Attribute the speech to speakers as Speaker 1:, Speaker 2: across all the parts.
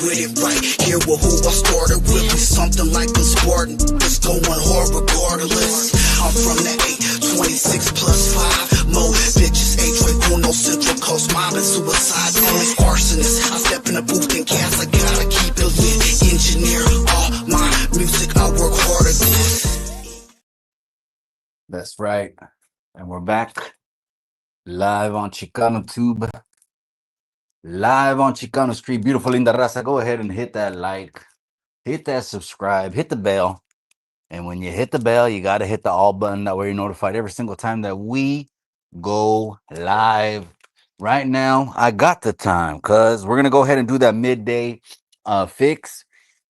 Speaker 1: with it right. Here with who I started with, be something like the Spartan. It's going hard regardless. I'm from the 826 plus 5. Mo bitches, H-Uno, Central Coast, mobbing suicide, only arsonists. I step in the booth and cast, I gotta keep it lit. Engineer all my music, I work hard at this.
Speaker 2: That's right. And we're back live on Chicano Tube, live on Chicano Street. Beautiful Linda Raza. Go ahead and hit that like, hit that subscribe, hit the bell. And when you hit the bell, you got to hit the all button. That way you're notified every single time that we go live. Right now, I got the time because we're going to go ahead and do that midday fix.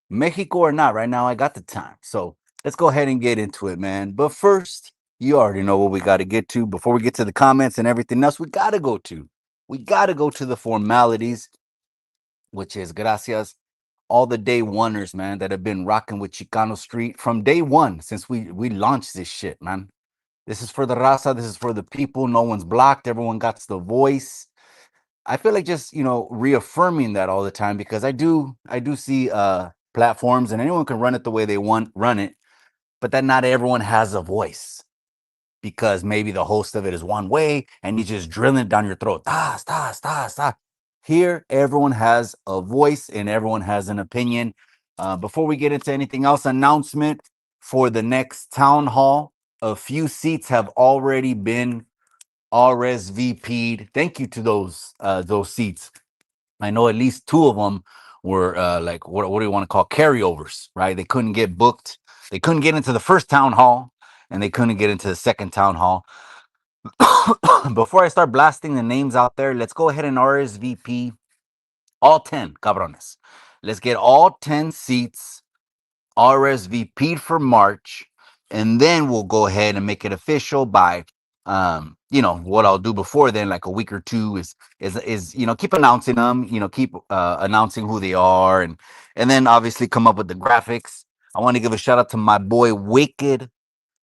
Speaker 2: Mexico or not, right now, I got the time. So let's go ahead and get into it, man. But first, you already know what we got to get to. Before we get to the comments and everything else, we got to go to the formalities, which is gracias all the day oneers, man, that have been rocking with Chicano Street from day one since we launched this shit, man. This is for the raza. This is for the people. No one's blocked. Everyone got the voice. I feel like just, reaffirming that all the time because I do see platforms and anyone can run it the way they want run it, but that not everyone has a voice because maybe the host of it is one way and you just drilling it down your throat. Tas, tas, tas, tas. Here, everyone has a voice and everyone has an opinion. Before we get into anything else, announcement for the next town hall. A few seats have already been RSVP'd. Thank you to those seats. I know at least two of them were like what do you want to call carryovers, right? They couldn't get booked. They couldn't get into the first town hall, and they couldn't get into the second town hall. Before I start blasting the names out there, let's go ahead and RSVP all 10 cabrones. Let's get all 10 seats RSVP'd for March, and then we'll go ahead and make it official by what I'll do before then, like a week or two, is keep announcing them, keep announcing who they are, and then obviously come up with the graphics. I want to give a shout out to my boy Wicked.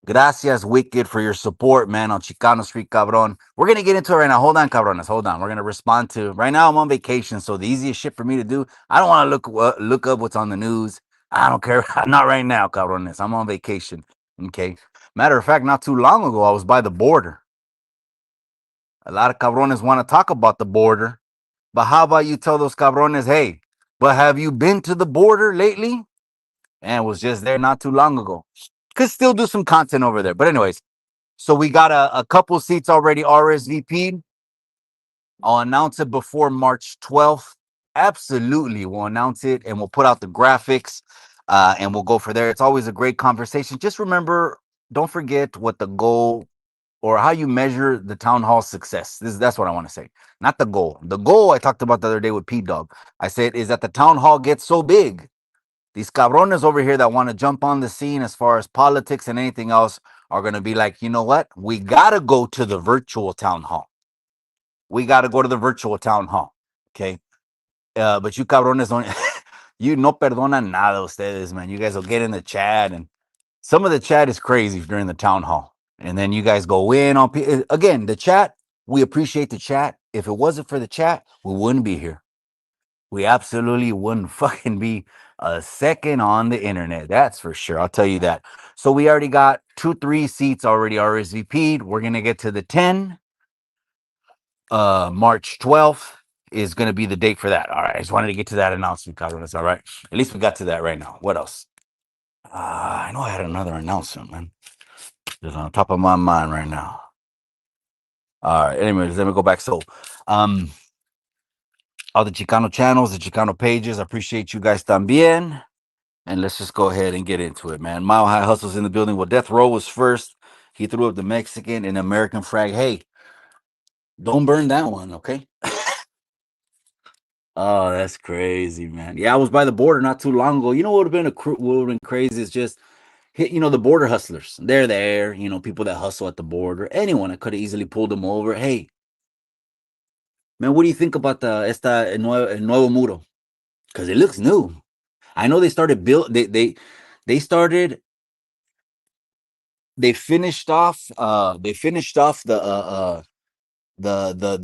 Speaker 2: Gracias, Wicked, for your support, man, on Chicano Street, cabron. We're going to get into it right now. Hold on, cabrones. Hold on. We're going to respond to... Right now, I'm on vacation, so the easiest shit for me to do, I don't want to look up what's on the news. I don't care. Not right now, cabrones. I'm on vacation. Okay. Matter of fact, not too long ago, I was by the border. A lot of cabrones want to talk about the border. But how about you tell those cabrones, hey, but have you been to the border lately? And was just there not too long ago. Could still do some content over there. But anyways, so we got a couple seats already RSVP'd. I'll announce it before March 12th. Absolutely. We'll announce it and we'll put out the graphics and we'll go for there. It's always a great conversation. Just remember, don't forget what the goal or how you measure the town hall success. That's what I want to say. Not the goal. The goal I talked about the other day with P-Dog. I said is that the town hall gets so big. These cabrones over here that want to jump on the scene as far as politics and anything else are going to be like, you know what? We got to go to the virtual town hall. We got to go to the virtual town hall. Okay. But you cabrones don't, you no perdonan nada ustedes, man. You guys will get in the chat and some of the chat is crazy during the town hall. And then you guys go in on, again, the chat, we appreciate the chat. If it wasn't for the chat, we wouldn't be here. We absolutely wouldn't fucking be a second on the internet. That's for sure. I'll tell you that. So we already got 3 seats already RSVP'd. We're going to get to the 10. March 12th is going to be the date for that. All right. I just wanted to get to that announcement, Cabrones. All right. At least we got to that right now. What else? I know I had another announcement, man. Just on top of my mind right now. All right. Anyways, let me go back. So, all the Chicano channels, the Chicano pages. I appreciate you guys también. And let's just go ahead and get into it, man. Mile High Hustle's in the building. Well, Death Row was first. He threw up the Mexican and American flag. Hey, don't burn that one, okay? Oh, that's crazy, man. Yeah, I was by the border not too long ago. You know what would have been crazy is just hit, the border hustlers. They're there, people that hustle at the border. Anyone that could have easily pulled them over. Hey, man, what do you think about el nuevo muro? Because it looks new. I know they started they finished off the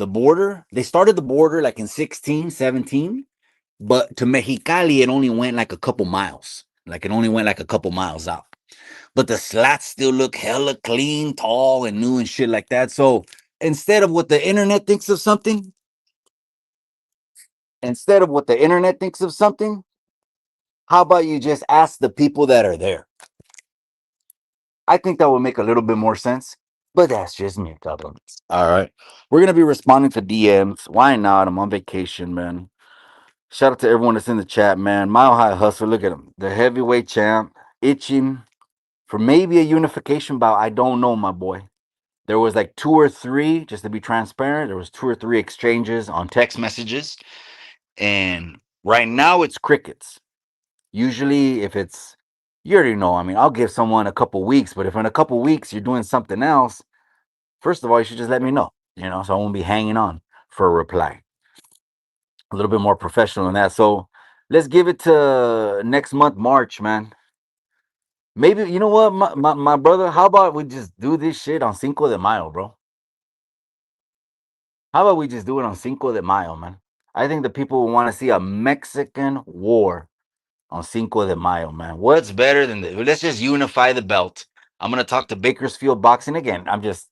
Speaker 2: border. They started the border like in 16, 17, But to Mexicali, it only went like a couple miles. Like it only went like a couple miles out. But the slats still look hella clean, tall, and new and shit like that. So instead of what the internet thinks of something, instead of what the internet thinks of something, how about you just ask the people that are there? I think that would make a little bit more sense. But that's just me, cabrones. All right. We're gonna be responding to DMs. Why not? I'm on vacation, man. Shout out to everyone that's in the chat, man. Mile High Hustler, look at him. The heavyweight champ, itching for maybe a unification bout. I don't know, my boy. There was like two or three, just to be transparent, there was two or three exchanges on text messages. And right now it's crickets. Usually if it's, you already know, I mean, I'll give someone a couple weeks, but if in a couple weeks you're doing something else, first of all, you should just let me know, so I won't be hanging on for a reply. A little bit more professional than that. So let's give it to next month, March, man. Maybe, you know what, my brother, how about we just do this shit on Cinco de Mayo, bro? How about we just do it on Cinco de Mayo, man? I think the people will want to see a Mexican war on Cinco de Mayo, man. What's better than this? Let's just unify the belt. I'm gonna talk to Bakersfield Boxing again. I'm just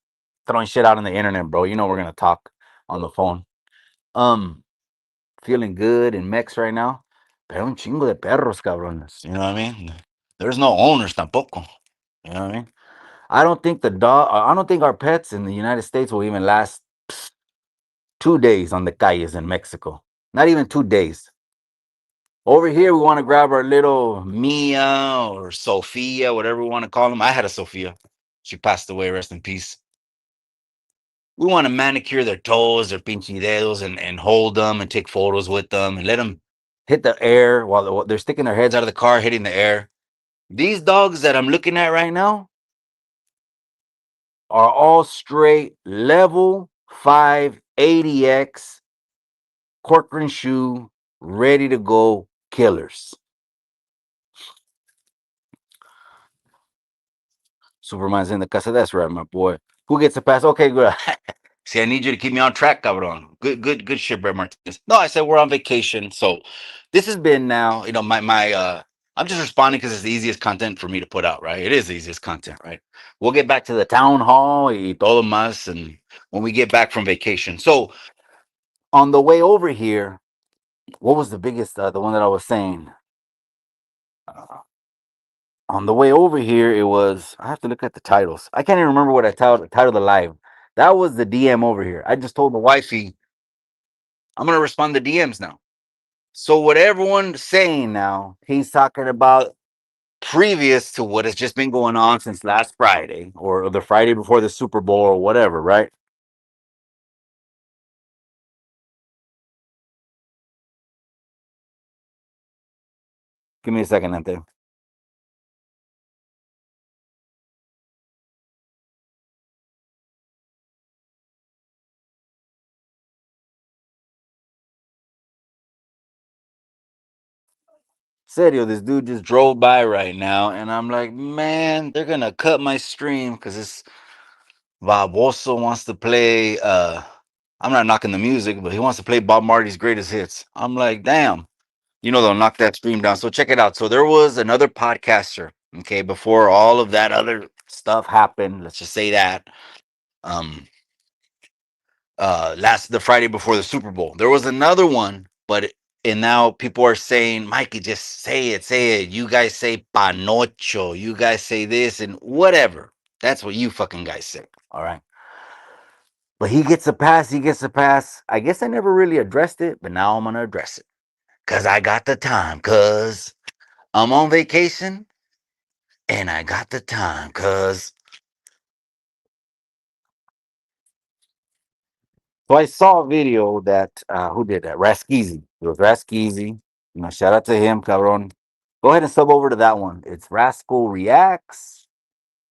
Speaker 2: throwing shit out on the internet, bro. You know we're gonna talk on the phone. Um, Feeling good in Mex right now. Pero un chingo de perros, cabrones. You know what I mean? There's no owners tampoco. You know what I mean? I don't think the dog. I don't think our pets in the United States will even last 2 days on the calles in Mexico. Not even 2 days. Over here, we want to grab our little Mia or Sophia, whatever we want to call them. I had a Sophia. She passed away. Rest in peace. We want to manicure their toes, their pinche dedos, and hold them and take photos with them and let them hit the air while they're sticking their heads out of the car, hitting the air. These dogs that I'm looking at right now are all straight level 5 80X Corcoran shoe, ready to go killers. Superman's in the casa. That's right, my boy. Who gets a pass? Okay, good. See, I need you to keep me on track, cabron. Good shit, Brett Martinez. No, I said we're on vacation. So this has been now, my I'm just responding because it's the easiest content for me to put out, right? It is the easiest content, right? We'll get back to the town hall y todo más and when we get back from vacation. So on the way over here, what was the biggest the one that I was saying? Uh, on the way over here, it was I have to look at the titles. I can't even remember what I titled the live. That was the DM over here. I just told the wifey I'm gonna respond to DMs now. So what everyone's saying now, he's talking about previous to what has just been going on since last Friday or the Friday before the Super Bowl or whatever, right? Give me a second, Ante. Serio, this dude just drove by right now, and I'm like, man, they're gonna cut my stream because this Barboso wants to play. I'm not knocking the music, but he wants to play Bob Marley's greatest hits. I'm like, damn, they'll knock that stream down. So check it out. So there was another podcaster, okay, before all of that other stuff happened. Let's just say that. Um, Last the Friday before the Super Bowl. There was another one, and now people are saying, Mikey, just say it. You guys say panocho, you guys say this and whatever. That's what you fucking guys say. All right. But he gets a pass, he gets a pass. I guess I never really addressed it, but now I'm gonna address it. Cause I got the time, cause I'm on vacation and I got the time, cause so I saw a video that who did that? Raskizi. It was Raskizi. Shout out to him, cabron. Go ahead and sub over to that one. It's Rascal Reacts,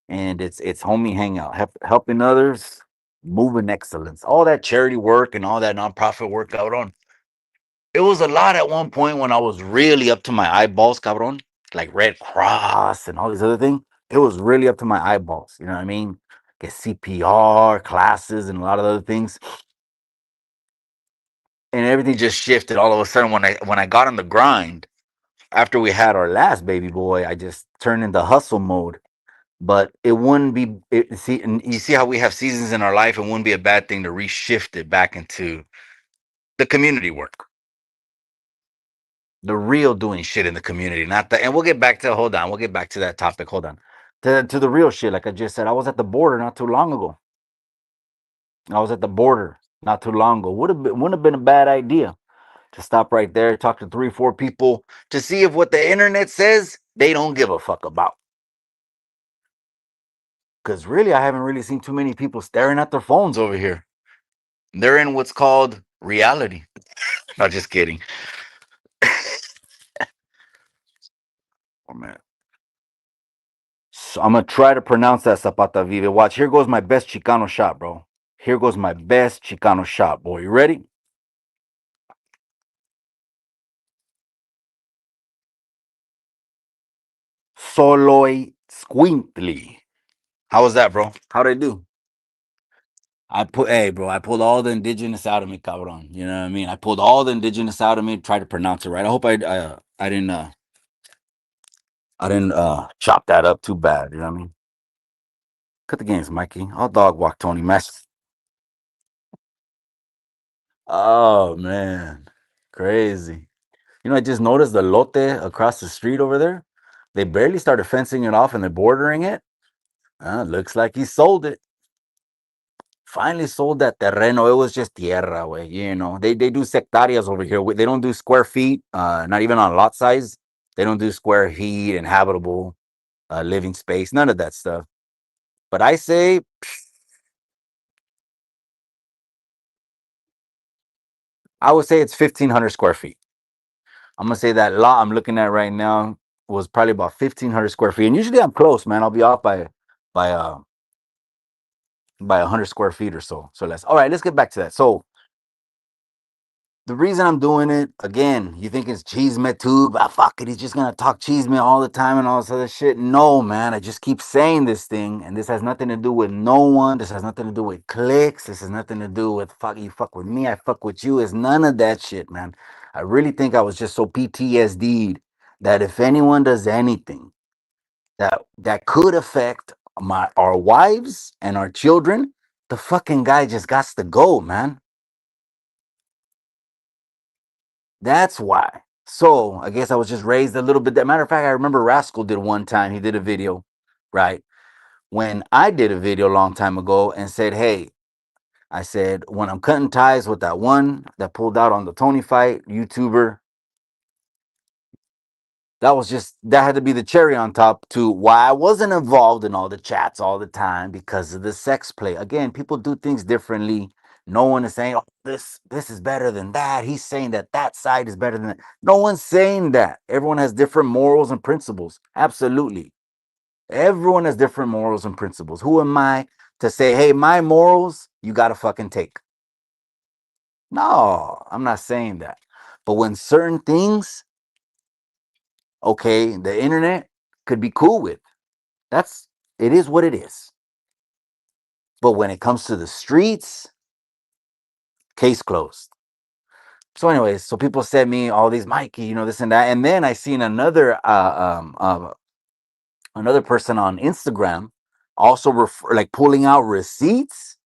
Speaker 2: and it's homie hangout, helping others, moving excellence, all that charity work and all that nonprofit work, cabron. It was a lot at one point when I was really up to my eyeballs, cabron, like Red Cross and all these other things. It was really up to my eyeballs. You know what I mean? Get CPR classes and a lot of other things. and everything just shifted all of a sudden when I got on the grind after we had our last baby boy. I just turned into hustle mode. But it wouldn't be see, and you see how we have seasons in our life. It wouldn't be a bad thing to reshift it back into the community work, the real doing shit in the community, not the. And we'll get back to hold on. We'll get back to that topic. Hold on, to the real shit. Like I just said, I was at the border not too long ago. I was at the border not too long ago. Wouldn't have been a bad idea to stop right there, talk to 3 4 people to see if what the internet says they don't give a fuck about. Because really, I haven't really seen too many people staring at their phones over here. They're in what's called reality. Not just kidding. Oh man. So I'm gonna try to pronounce that Zapata Vive. Watch, here goes my best Chicano shot, bro. Here goes my best Chicano shot, boy. You ready? Soloy Squintly. How was that, bro? How'd I do? Hey, bro, I pulled all the indigenous out of me, cabron. You know what I mean? I pulled all the indigenous out of me, tried to pronounce it right. I hope I didn't chop that up too bad. You know what I mean? Cut the games, Mikey. I'll dog walk Tony Mass. Oh man, crazy. I just noticed the lote across the street over there. They barely started fencing it off and they're bordering it. Looks like he sold it. Finally sold that terreno. It was just tierra, way. They do sectarias over here. They don't do square feet, not even on lot size. They don't do square feet, inhabitable living space, none of that stuff. But I say, I would say it's 1,500 square feet. I'm gonna say that lot I'm looking at right now was probably about 1,500 square feet. And usually I'm close, man. I'll be off by uh by 100 square feet or so. So all right, let's get back to that. So the reason I'm doing it, again, you think it's cheese me tube. Fuck it, he's just gonna talk cheese me all the time and all this other shit. No, man, I just keep saying this thing, and this has nothing to do with no one. This has nothing to do with clicks. This has nothing to do with you fuck with me, I fuck with you. It's none of that shit, man. I really think I was just so PTSD'd that if anyone does anything that could affect our wives and our children, the fucking guy just got to go, man. That's why. So I guess I was just raised a little bit. That matter of fact, I remember Rascal did one time. He did a video, right? When I did a video a long time ago and said, "Hey," I said, "when I'm cutting ties with that one that pulled out on the Tony fight, YouTuber, that had to be the cherry on top to why I wasn't involved in all the chats all the time because of the sex play." Again, people do things differently. No one is saying, "Oh, this is better than that." He's saying that side is better than that. No one's saying that. Everyone has different morals and principles. Absolutely. Everyone has different morals and principles. Who am I to say, "Hey, my morals, you got to fucking take"? No, I'm not saying that. But when certain things, okay, the internet could be cool with. It is what it is. But when it comes to the streets, case closed. So, anyways, so people send me all these, Mikey, this and that, and then I seen another person on Instagram also like pulling out receipts.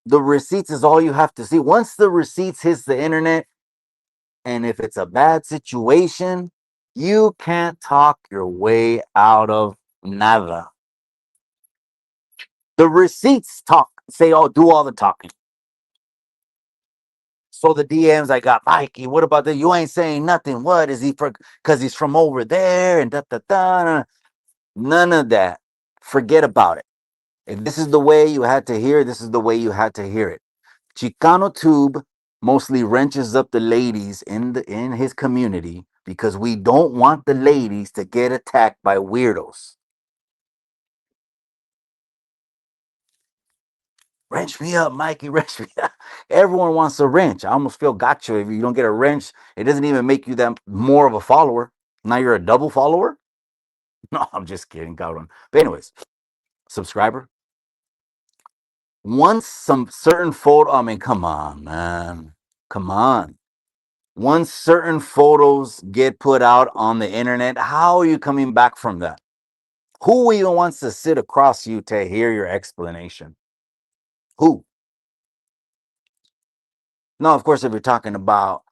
Speaker 2: The receipts is all you have to see. Once the receipts hits the internet, and if it's a bad situation, you can't talk your way out of nada. The receipts do all the talking. So the DMs I got, Mikey, what about that? You ain't saying nothing. What is he for? Because he's from over there and da da da. None of that. Forget about it. If this is the way you had to hear it, this is the way you had to hear it. Chicano Tube mostly wrenches up the ladies in his community because we don't want the ladies to get attacked by weirdos. Wrench me up, Mikey. Wrench me up. Everyone wants a wrench. I almost feel gotcha. If you don't get a wrench, it doesn't even make you that more of a follower. Now you're a double follower. No, I'm just kidding, cabrón. But anyways, subscriber. Once some certain photo, I mean, come on, man. Come on. Once certain photos get put out on the internet, how are you coming back from that? Who even wants to sit across you to hear your explanation? Who? No, of course, if you're talking about,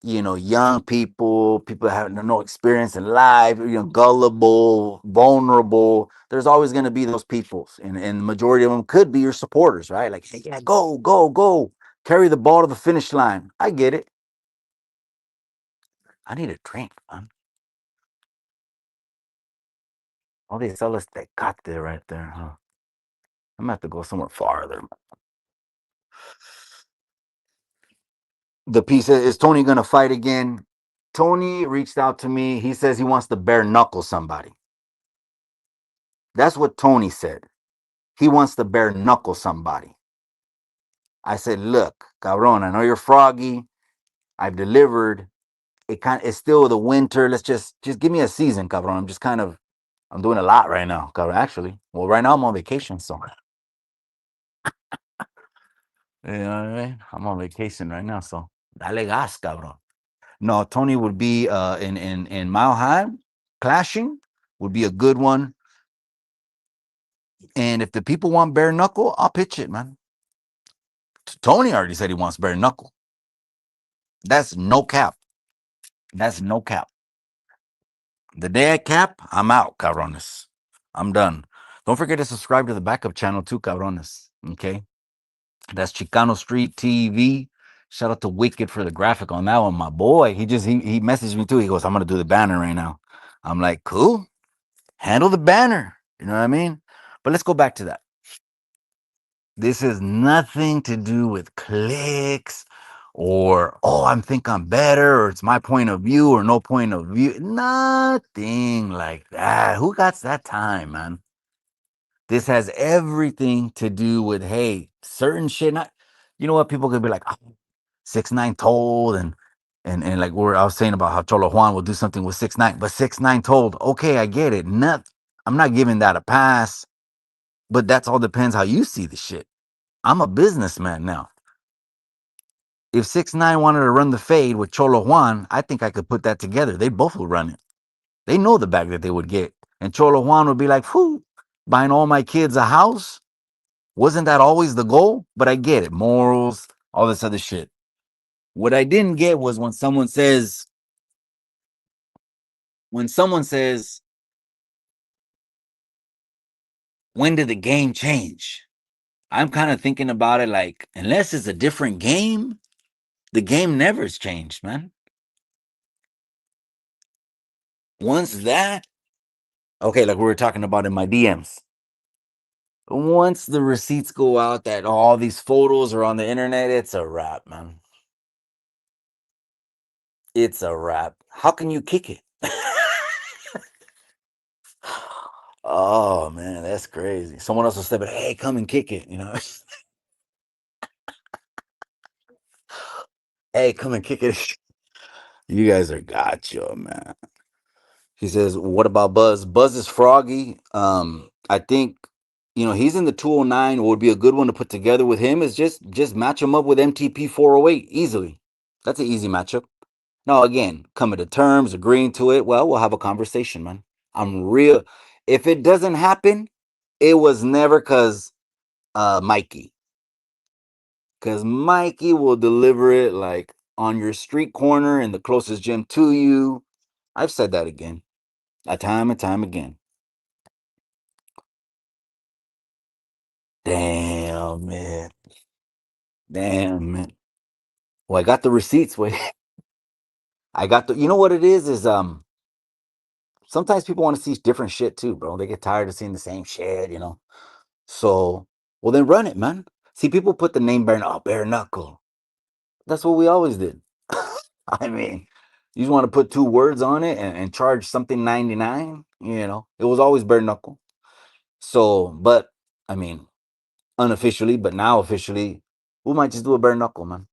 Speaker 2: young people, people having no experience in life, gullible, vulnerable, there's always going to be those people. And the majority of them could be your supporters, right? Like, hey, yeah, go, go, go. Carry the ball to the finish line. I get it. I need a drink, man. Oh, they sell us tecate right there, huh? I'm gonna have to go somewhere farther. The piece is Tony gonna fight again? Tony reached out to me. He says he wants to bare knuckle somebody. That's what Tony said. He wants to bare knuckle somebody. I said, look, cabron, I know you're froggy. I've delivered. It's still the winter. Let's just give me a season, cabron. I'm doing a lot right now, cabron. Actually, well, right now I'm on vacation, so you know what I mean. I'm on vacation right now, so dale gas, cabron. No, Tony would be in Mile High. Clashing would be a good one. And if the people want bare knuckle, I'll pitch it, man. Tony already said he wants bare knuckle. That's no cap. That's no cap. The day I cap, I'm out, cabrones. I'm done. Don't forget to subscribe to the backup channel too, cabrones. Okay? That's Chicano Street TV. Shout out to Wicked for the graphic on that one. My boy, he messaged me too. He goes, I'm gonna do the banner right now. I'm like, cool. Handle the banner. You know what I mean? But let's go back to that. This has nothing to do with clicks or, oh, I think I'm better or it's my point of view or no point of view. Nothing like that. Who got that time, man? This has everything to do with, hey, certain shit. Not, you know what? People could be like, oh, 6ix9ine told and like where I was saying about how Cholo Juan will do something with 6ix9ine, but 6ix9ine told, okay, I get it. I'm not giving that a pass, but that's all depends how you see the shit. I'm a businessman now. If 6ix9ine wanted to run the fade with Cholo Juan, I think I could put that together. They both would run it. They know the bag that they would get. And Cholo Juan would be like, whew, buying all my kids a house. Wasn't that always the goal? But I get it. Morals, all this other shit. What I didn't get was when someone says, when did the game change? I'm kind of thinking about it like, unless it's a different game, the game never's changed, man. Once that, okay, like we were talking about in my DMs. Once the receipts go out that all these photos are on the internet, it's a wrap, man. It's a wrap. How can you kick it? Oh man, that's crazy. Someone else will step in, hey, come and kick it, Hey, come and kick it. You guys are gotcha, man. He says, what about Buzz? Buzz is froggy. I think he's in the 209. What would be a good one to put together with him is just match him up with MTP 408 easily. That's an easy matchup. Now, again, coming to terms, agreeing to it, well, we'll have a conversation, man. I'm real. If it doesn't happen, it was never because Mikey. Because Mikey will deliver it like on your street corner in the closest gym to you. I've said that again, a time and time again. Damn, man. Damn, man. Well, I got the receipts. Wait, I got the. You know what it is sometimes people want to see different shit too, bro. They get tired of seeing the same shit. So, well, then run it, man. See, people put the name bare knuckle. That's what we always did. I mean, you just want to put two words on it and charge something 99. It was always bare knuckle. So, but I mean, unofficially, but now officially, we might just do a bare knuckle, man.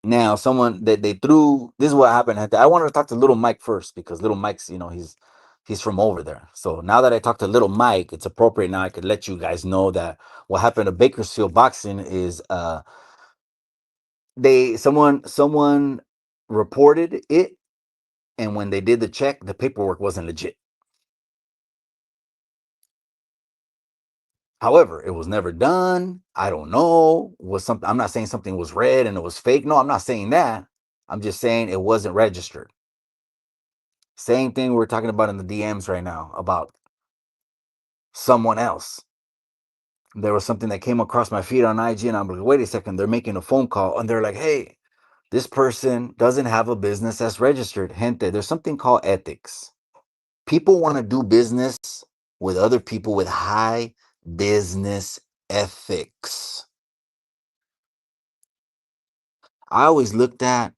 Speaker 2: Now, someone that they threw. This is what happened. I wanted to talk to Little Mike first because Little Mike's, he's from over there. So now that I talked to Little Mike, it's appropriate now I could let you guys know that what happened to Bakersfield Boxing is Someone reported it, and when they did the check, the paperwork wasn't legit. However, it was never done. I don't know. Was something I'm not saying something was red and it was fake. No, I'm not saying that. I'm just saying it wasn't registered. Same thing we're talking about in the DMs right now about someone else. There was something that came across my feed on IG, and I'm like, wait a second, they're making a phone call, and they're like, hey, this person doesn't have a business that's registered. Gente, there's something called ethics. People want to do business with other people with high business ethics. I always looked at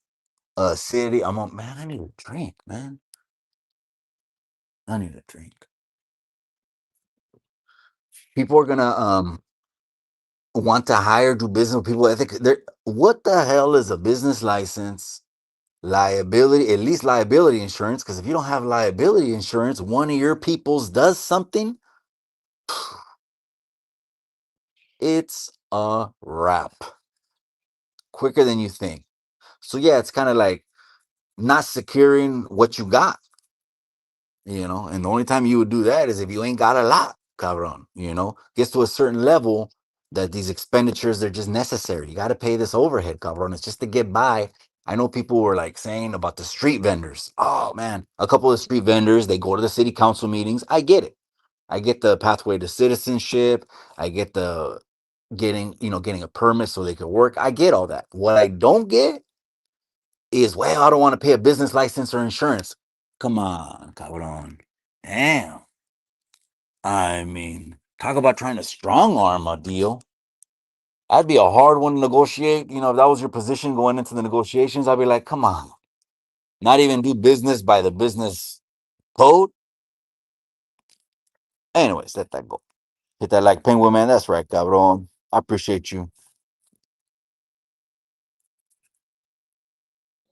Speaker 2: a city. I'm like, man, I need a drink, man. I need a drink. People are gonna want to hire, do business with people. I think what the hell is a business license? Liability, at least liability insurance. Because if you don't have liability insurance, one of your people's does something, it's a wrap. Quicker than you think. So yeah, it's kind of like not securing what you got, and the only time you would do that is if you ain't got a lot, cabron, gets to a certain level that these expenditures, they're just necessary. You got to pay this overhead, cabron. It's just to get by. I know people were like saying about the street vendors. Oh man, a couple of street vendors, they go to the city council meetings. I get it. I get the pathway to citizenship. I get the getting a permit so they can work. I get all that. What I don't get is, well, I don't want to pay a business license or insurance. Come on, cabron. Damn. I mean, talk about trying to strong arm a deal. That'd be a hard one to negotiate. If that was your position going into the negotiations, I'd be like, come on. Not even do business by the business code. Anyways, let that go. Hit that like penguin, man. That's right, cabron. I appreciate you.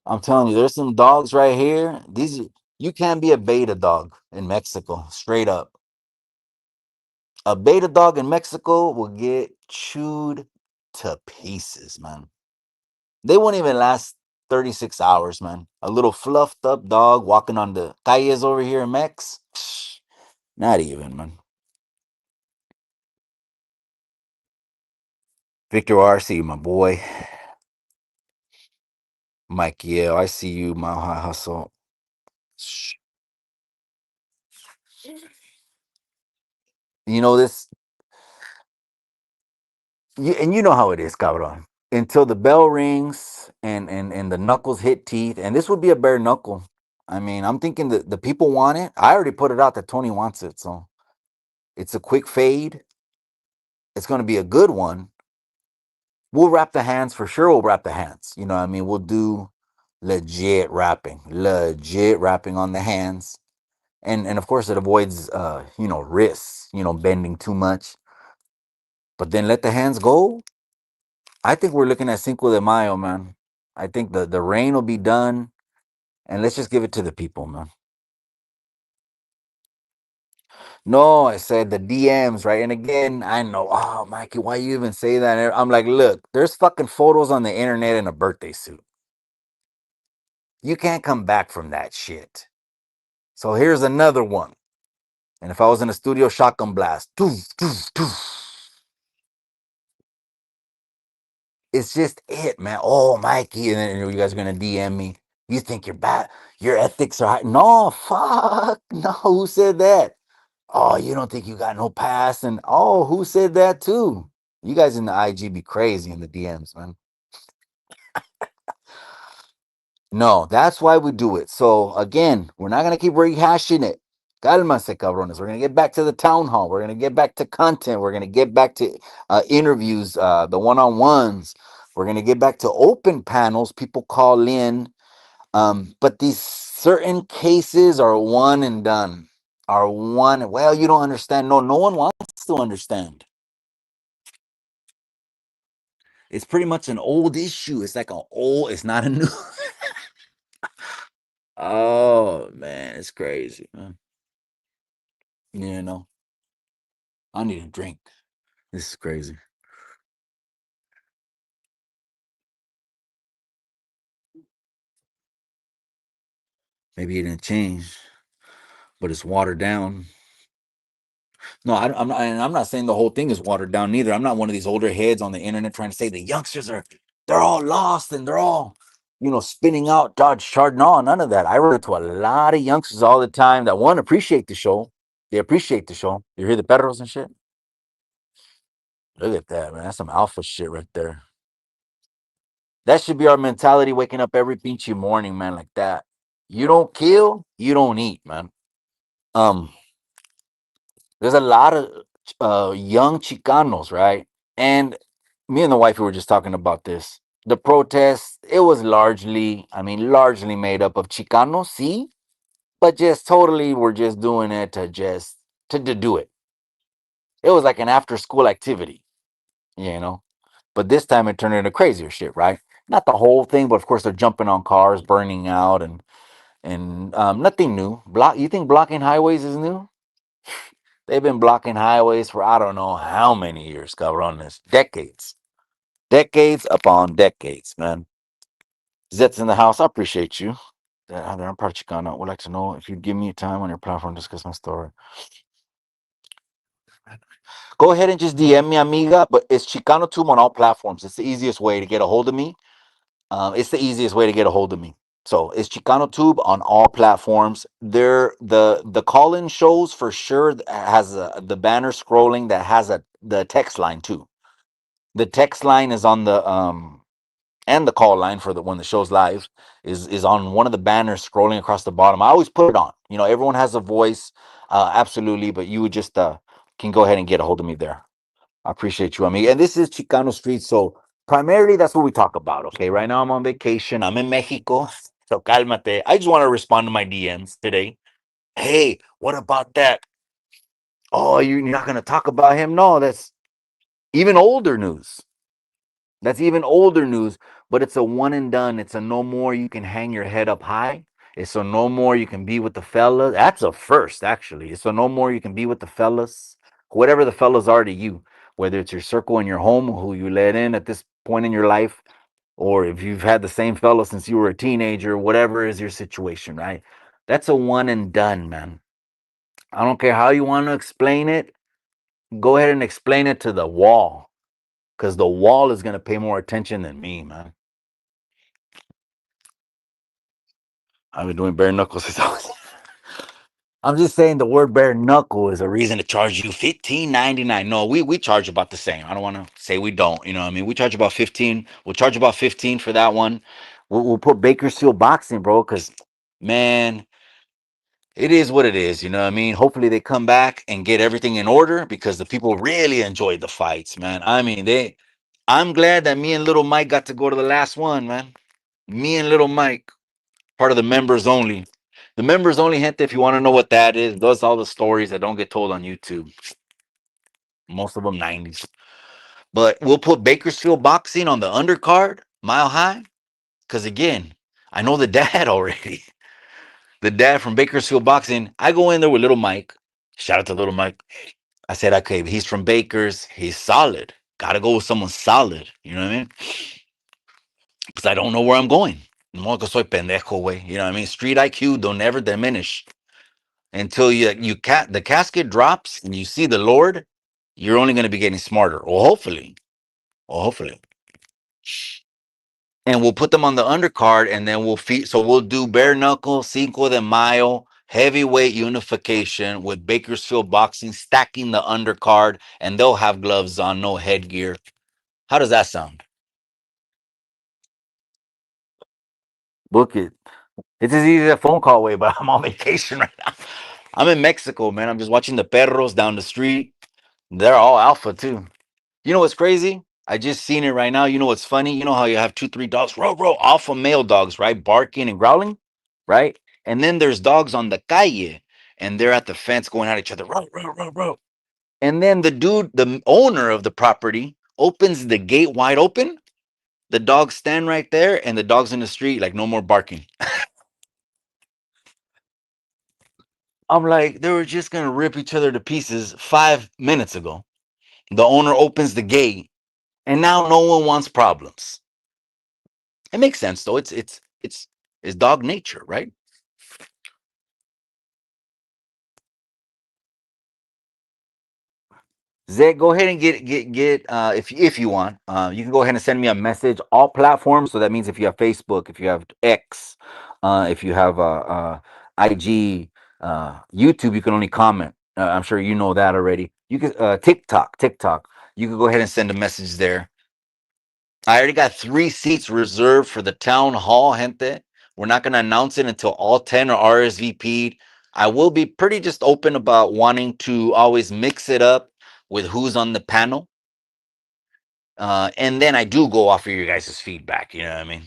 Speaker 2: I'm telling you, there's some dogs right here. You can't be a beta dog in Mexico, straight up. A beta dog in Mexico will get chewed to pieces, man. They won't even last 36 hours, man. A little fluffed up dog walking on the calles over here in Mex. Not even, man. Victor RC, my boy. Mike, yeah, I see you, my hustle. Shh. This, and you know how it is, cabron. Until the bell rings and the knuckles hit teeth, and this would be a bare knuckle. I mean, I'm thinking that the people want it. I already put it out that Tony wants it, so it's a quick fade. It's going to be a good one. We'll wrap the hands for sure. We'll wrap the hands. You know what I mean? We'll do legit wrapping on the hands. And of course it avoids wrists, bending too much. But then let the hands go. I think we're looking at Cinco de Mayo, man. I think the rain will be done, and let's just give it to the people, man. No, I said the DMs, right? And again, I know, oh, Mikey, why you even say that? And I'm like, look, there's fucking photos on the internet in a birthday suit. You can't come back from that shit. So here's another one. And if I was in a studio, shotgun blast. Doof, doof, doof. It's just it, man. Oh, Mikey. And then you guys are going to DM me. You think you're bad. Your ethics are high. No, fuck. No, who said that? Oh, you don't think you got no pass? And oh, who said that too? You guys in the IG be crazy in the DMs, man. No, that's why we do it. So again, we're not gonna keep rehashing it. Cálmase, cabrones. We're gonna get back to the town hall. We're gonna get back to content. We're gonna get back to interviews, the one-on-ones. We're gonna get back to open panels. People call in, but these certain cases are one and done. Are one. Well, you don't understand. No, no one wants to understand. It's pretty much an old issue. It's like an old. It's not a new. Oh man, it's crazy, man. You know, I need a drink. This is crazy. Maybe it didn't change, but it's watered down. No, I'm not, and I'm not saying the whole thing is watered down neither. I'm not one of these older heads on the internet trying to say the youngsters they're all lost and they're all, spinning out Dodge Chart. No, none of that. I run into a lot of youngsters all the time that one appreciate the show. They appreciate the show. You hear the perros and shit. Look at that, man. That's some alpha shit right there. That should be our mentality waking up every pinchy morning, man, like that. You don't kill, you don't eat, man. Um, there's a lot of young Chicanos, right? And me and the wife we were just talking about this. The protest, it was largely made up of Chicanos, see, but just totally we're just doing it to do it. It was like an after school activity, you know. But this time it turned into crazier shit, right? Not the whole thing, but of course they're jumping on cars, burning out, and nothing new. You think blocking highways is new? They've been blocking highways for I don't know how many years, cabrones. Decades. Decades upon decades, man. Zets in the house. I appreciate you. I'm part of Chicano. Would like to know if you'd give me time on your platform to discuss my story. Go ahead and just DM me, amiga. But it's Chicano Tube on all platforms. It's the easiest way to get a hold of me. It's the easiest way to get a hold of me. So it's Chicano Tube on all platforms. The call-in shows for sure has the banner scrolling that has the text line too. The text line is on the and the call line for the when the show's live is on one of the banners scrolling across the bottom. I always put it on. Everyone has a voice, absolutely, but you would just can go ahead and get a hold of me there. I appreciate you, amigo. And this is Chicano Street, so primarily that's what we talk about. Okay, right now I'm on vacation. I'm in Mexico, so calmate. I just want to respond to my DMs today. Hey, what about that? Oh, you're not gonna talk about him? No, that's even older news. That's even older news, but it's a one and done. It's a no more you can hang your head up high. It's a no more you can be with the fellas. That's a first, actually. It's a no more you can be with the fellas, whatever the fellas are to you, whether it's your circle in your home, who you let in at this point in your life, or if you've had the same fella since you were a teenager, whatever is your situation, right? That's a one and done, man. I don't care how you want to explain it. Go ahead and explain it to the wall because the wall is going to pay more attention than me, man. I've been doing bare knuckles since I was. I'm just saying the word bare knuckle is a reason to charge you $15.99. No, we charge about the same. I don't want to say we don't. You know what I mean? We charge about 15. We'll charge about 15 for that one. We'll put Bakersfield boxing, bro, because man, it is what it is. You know what I mean? Hopefully they come back and get everything in order because the people really enjoyed the fights, man. I mean, I'm glad that me and little Mike got to go to the last one, man. Me and little Mike. Part of the members only. The members only, gente, if you want to know what that is, those all the stories that don't get told on YouTube. Most of them 90s. But we'll put Bakersfield boxing on the undercard, mile high. Because again, I know the dad already. The dad from Bakersfield boxing. I go in there with little Mike. Shout out to little Mike. I said, okay, he's from Bakers. He's solid. Gotta go with someone solid. You know what I mean? Because I don't know where I'm going. No que soy pendejo, güey. You know what I mean? Street IQ don't never diminish. Until the casket drops and you see the Lord, you're only going to be getting smarter. Well, hopefully, and we'll put them on the undercard, and then we'll do bare knuckle, Cinco de Mayo, heavyweight unification with Bakersfield Boxing stacking the undercard, and they'll have gloves on, no headgear. How does that sound? Book it. It's as easy as a phone call away, but I'm on vacation right now. I'm in Mexico, man. I'm just watching the perros down the street. They're all alpha too. You know what's crazy? I just seen it right now. You know what's funny? You know how you have two, three dogs, row, alpha male dogs, right? Barking and growling, right? And then there's dogs on the calle and they're at the fence going at each other, row. And then the owner of the property, opens the gate wide open. The dogs stand right there and the dogs in the street, like, no more barking. I'm like, they were just going to rip each other to pieces 5 minutes ago. The owner opens the gate and now no one wants problems. It makes sense though. It's dog nature, right? Zay, go ahead and get if you want, you can go ahead and send me a message. All platforms, so that means if you have Facebook, if you have X, if you have IG, YouTube, you can only comment. I'm sure you know that already. You can TikTok. You can go ahead and send a message there. I already got 3 seats reserved for the town hall, gente. We're not going to announce it until all 10 are RSVP'd. I will be pretty just open about wanting to always mix it up with who's on the panel. And then I do go off of your guys' feedback. You know what I mean?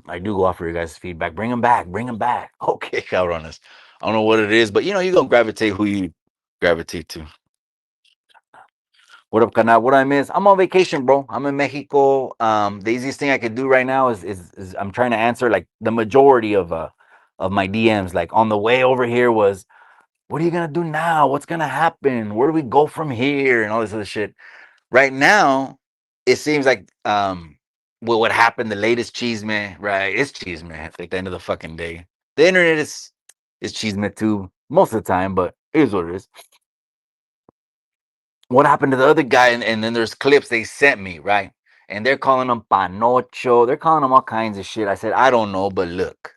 Speaker 2: I do go off of your guys' feedback. Bring them back. Bring them back. Okay, Cabrones. I don't know what it is, but you're going to gravitate who you gravitate to. What up, Kana? What I miss? I'm on vacation, bro. I'm in Mexico. The easiest thing I could do right now is I'm trying to answer like the majority of my DMs. Like on the way over here was, what are you gonna do now? What's gonna happen? Where do we go from here? And all this other shit. Right now, it seems like what happened, the latest cheese man, right? It's cheese man at the end of the fucking day. The internet is cheese man too, most of the time, but it is what it is. What happened to the other guy? And then there's clips they sent me, right? And they're calling him Panocho. They're calling him all kinds of shit. I said, I don't know, but look,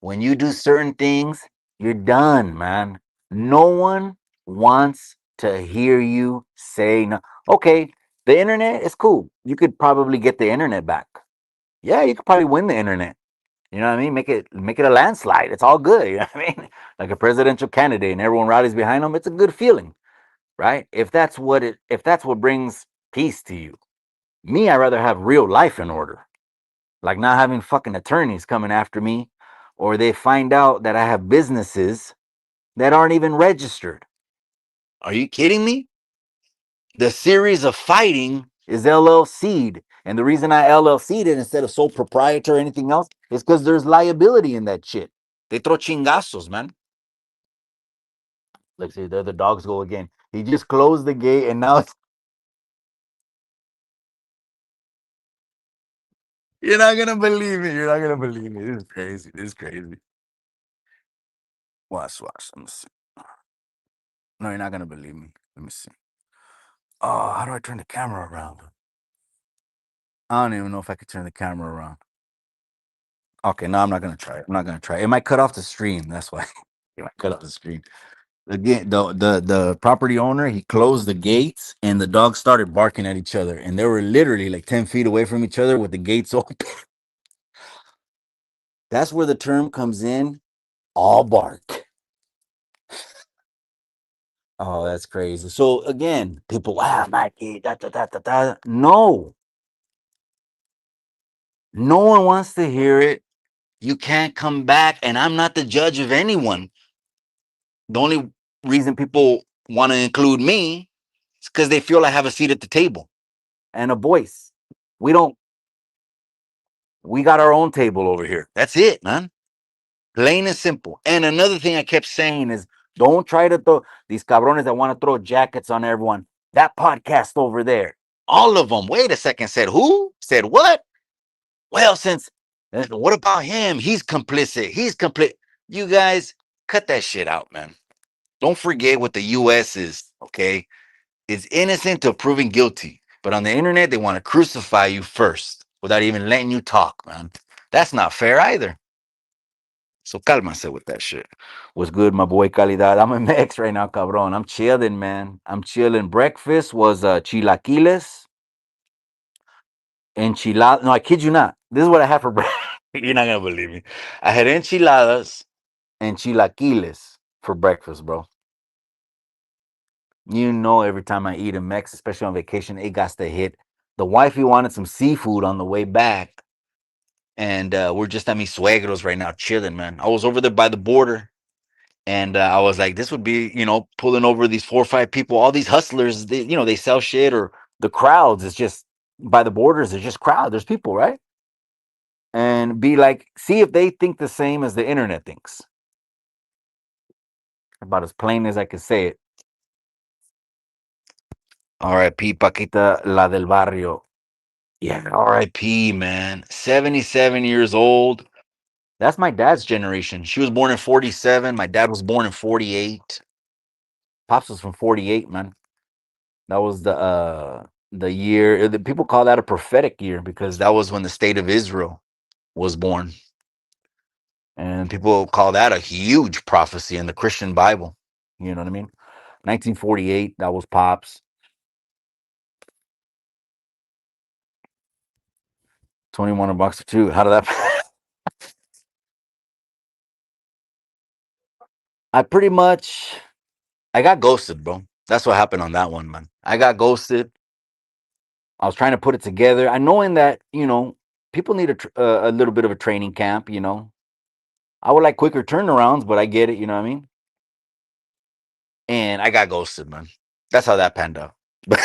Speaker 2: when you do certain things, you're done, man. No one wants to hear you say no. Okay, the internet is cool. You could probably get the internet back. Yeah, you could probably win the internet. You know what I mean? Make it a landslide. It's all good. You know what I mean? Like a presidential candidate and everyone rallies behind him. It's a good feeling, right? If that's what brings peace to you. Me, I rather have real life in order. Like not having fucking attorneys coming after me, or they find out that I have businesses that aren't even registered. Are you kidding me? The series of fighting is LLC'd. And the reason I LLC'd it instead of sole proprietor or anything else is because there's liability in that shit. They throw chingazos, man. Like, see, there the dogs go again. He just closed the gate and now it's. You're not gonna believe it. You're not gonna believe it. This is crazy. This is crazy. Watch. Let me see. No, you're not gonna believe me. Let me see. Oh, how do I turn the camera around? I don't even know if I could turn the camera around. Okay, no, I'm not gonna try it. I'm not gonna try it. It might cut off the stream. That's why it might cut off the stream. Again, the property owner, he closed the gates and the dogs started barking at each other, and they were literally like 10 feet away from each other with the gates open. That's where the term comes in. All bark. Oh, that's crazy. So again, people, Mikey, da, da, da, da, da. No, no one wants to hear it. You can't come back, and I'm not the judge of anyone. The only reason people want to include me is because they feel I have a seat at the table and a voice. We don't. We got our own table over here. That's it, man. Plain and simple. And another thing I kept saying is, don't try to throw these cabrones that want to throw jackets on everyone. That podcast over there, all of them. Wait a second. Said who? Said what? Well, since what about him? He's complicit. He's complicit. You guys, cut that shit out, man. Don't forget what the U.S. is. Okay, is innocent to proving guilty. But on the internet, they want to crucify you first without even letting you talk, man. That's not fair either. So cálmase with that shit. What's good, my boy Calidad? I'm in Mex right now, cabron. I'm chilling, man. I'm chilling. Breakfast was chilaquiles, enchiladas. No, I kid you not. This is what I had for breakfast. You're not gonna believe me. I had enchiladas and chilaquiles for breakfast, bro. You know, every time I eat in Mex, especially on vacation, it got to hit. The wifey wanted some seafood on the way back, and we're just at mi suegros right now, chilling, man. I was over there by the border, and I was like, this would be, pulling over these 4 or 5 people, all these hustlers. They sell shit, or the crowds. It's just by the borders. There's just crowd. There's people, right? And be like, see if they think the same as the internet thinks. About as plain as I could say it. R.I.P. Paquita, la del barrio. Yeah, R.I.P. man. 77 years old. That's my dad's generation. She was born in 47. My dad was born in 48. Pops was from 48, man. That was the year. People call that a prophetic year because that was when the state of Israel was born. And people call that a huge prophecy in the Christian Bible. You know what I mean? 1948, that was Pops. 21 bucks or two. How did that? I pretty much, I got ghosted, bro. That's what happened on that one, man. I got ghosted. I was trying to put it together. I knowing that, people need a little bit of a training camp, I would like quicker turnarounds, but I get it, you know what I mean? And I got ghosted, man. That's how that panned out. But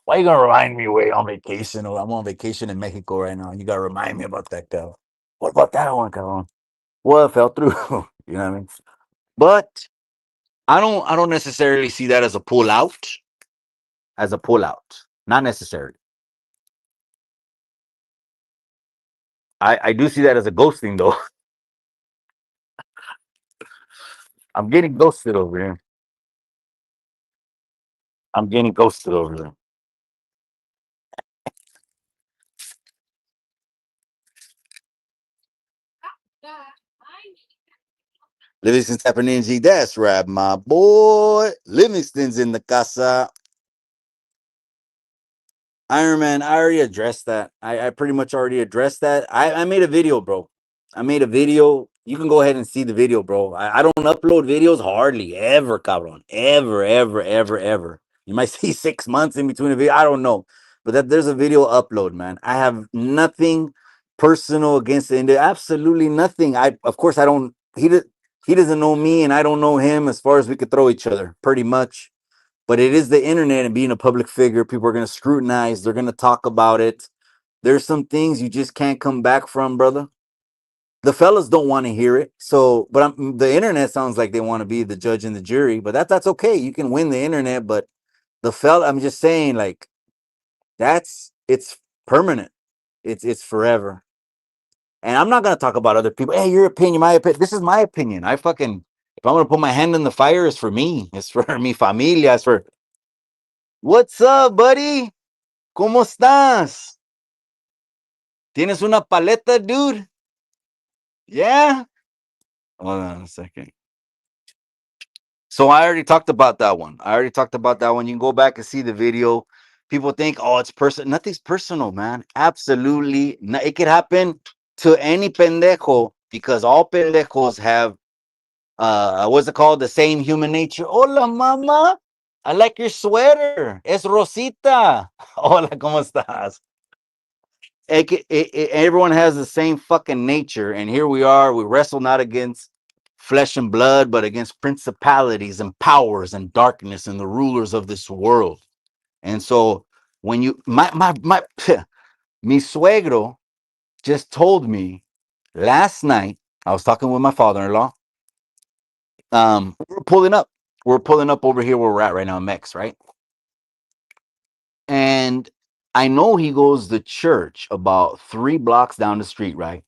Speaker 2: why you gonna remind me way on vacation? Or I'm on vacation in Mexico right now. You gotta remind me about that guy. What about that one, Caron? Well, it fell through. You know what I mean? But I don't necessarily see that as a pull out. As a pull out. Not necessarily. I do see that as a ghosting though. I'm getting ghosted over here. I'm getting ghosted over there. Livingston's happening. That's right, my boy. Livingston's in the casa. Iron Man, I already addressed that. I pretty much already addressed that. I made a video, bro. I made a video. You can go ahead and see the video, bro. I don't upload videos hardly ever, cabron. Ever, ever, ever, ever. You might see 6 months in between a video. I don't know. But there's a video upload, man. I have nothing personal against the India. Absolutely nothing. Of course I don't he doesn't know me and I don't know him as far as we could throw each other, pretty much. But it is the internet and being a public figure, people are going to scrutinize, they're going to talk about it. There's some things you just can't come back from, brother. The fellas don't want to hear it. So, but the internet sounds like they want to be the judge and the jury, but that's okay. You can win the internet, but I'm just saying, like, it's permanent. It's forever. And I'm not gonna talk about other people. Hey, your opinion, my opinion. This is my opinion. If I'm gonna put my hand in the fire, it's for me. It's for mi familia. It's for what's up, buddy? ¿Cómo estás? ¿Tienes una paleta, dude? Yeah? Hold on a second. So I already talked about that one. You can go back and see the video. People think, oh, it's personal. Nothing's personal, man. Absolutely. It could happen to any pendejo because all pendejos have, what's it called? The same human nature. Hola, mama. I like your sweater. Es Rosita. Hola, ¿cómo estás? Everyone has the same fucking nature, and here we are. We wrestle not against flesh and blood, but against principalities and powers and darkness and the rulers of this world. And so, when you my mi suegro just told me last night. I was talking with my father-in-law. We're pulling up. We're pulling up over here where we're at right now, Mex, right? And I know he goes to church about 3 blocks down the street, right?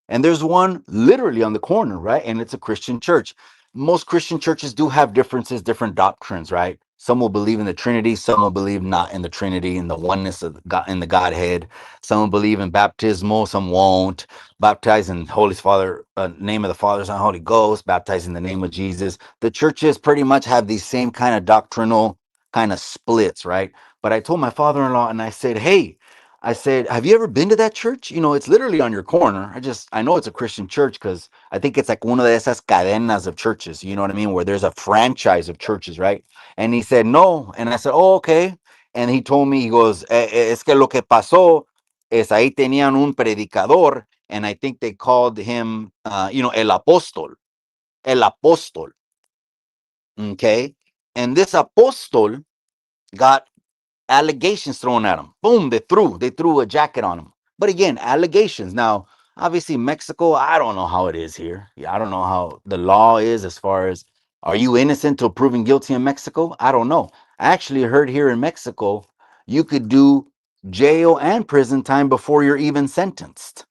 Speaker 2: And there's one literally on the corner, right? And it's a Christian church. Most Christian churches do have differences, different doctrines, right? Some will believe in the Trinity, some will believe not in the Trinity, in the oneness of God, in the Godhead. Some will believe in baptismal, some won't. Baptize in Holy Father, name of the Father, Son, Holy Ghost. Baptize in the name of Jesus. The churches pretty much have these same kind of doctrinal kind of splits, right? But I told my father-in-law, and I said, "Hey, I said, have you ever been to that church? It's literally on your corner. I know it's a Christian church because I think it's like una de esas cadenas of churches, you know what I mean? Where there's a franchise of churches, right?" And he said, no. And I said, oh, okay. And he told me, he goes, es que lo que pasó es ahí tenían un predicador, and I think they called him, el apóstol. El apóstol. Okay. And this apóstol got allegations thrown at him. Boom, they threw a jacket on him. But again, allegations. Now, obviously, Mexico, I don't know how it is here. Yeah, I don't know how the law is as far as, are you innocent till proven guilty in Mexico? I don't know. I actually heard here in Mexico, you could do jail and prison time before you're even sentenced.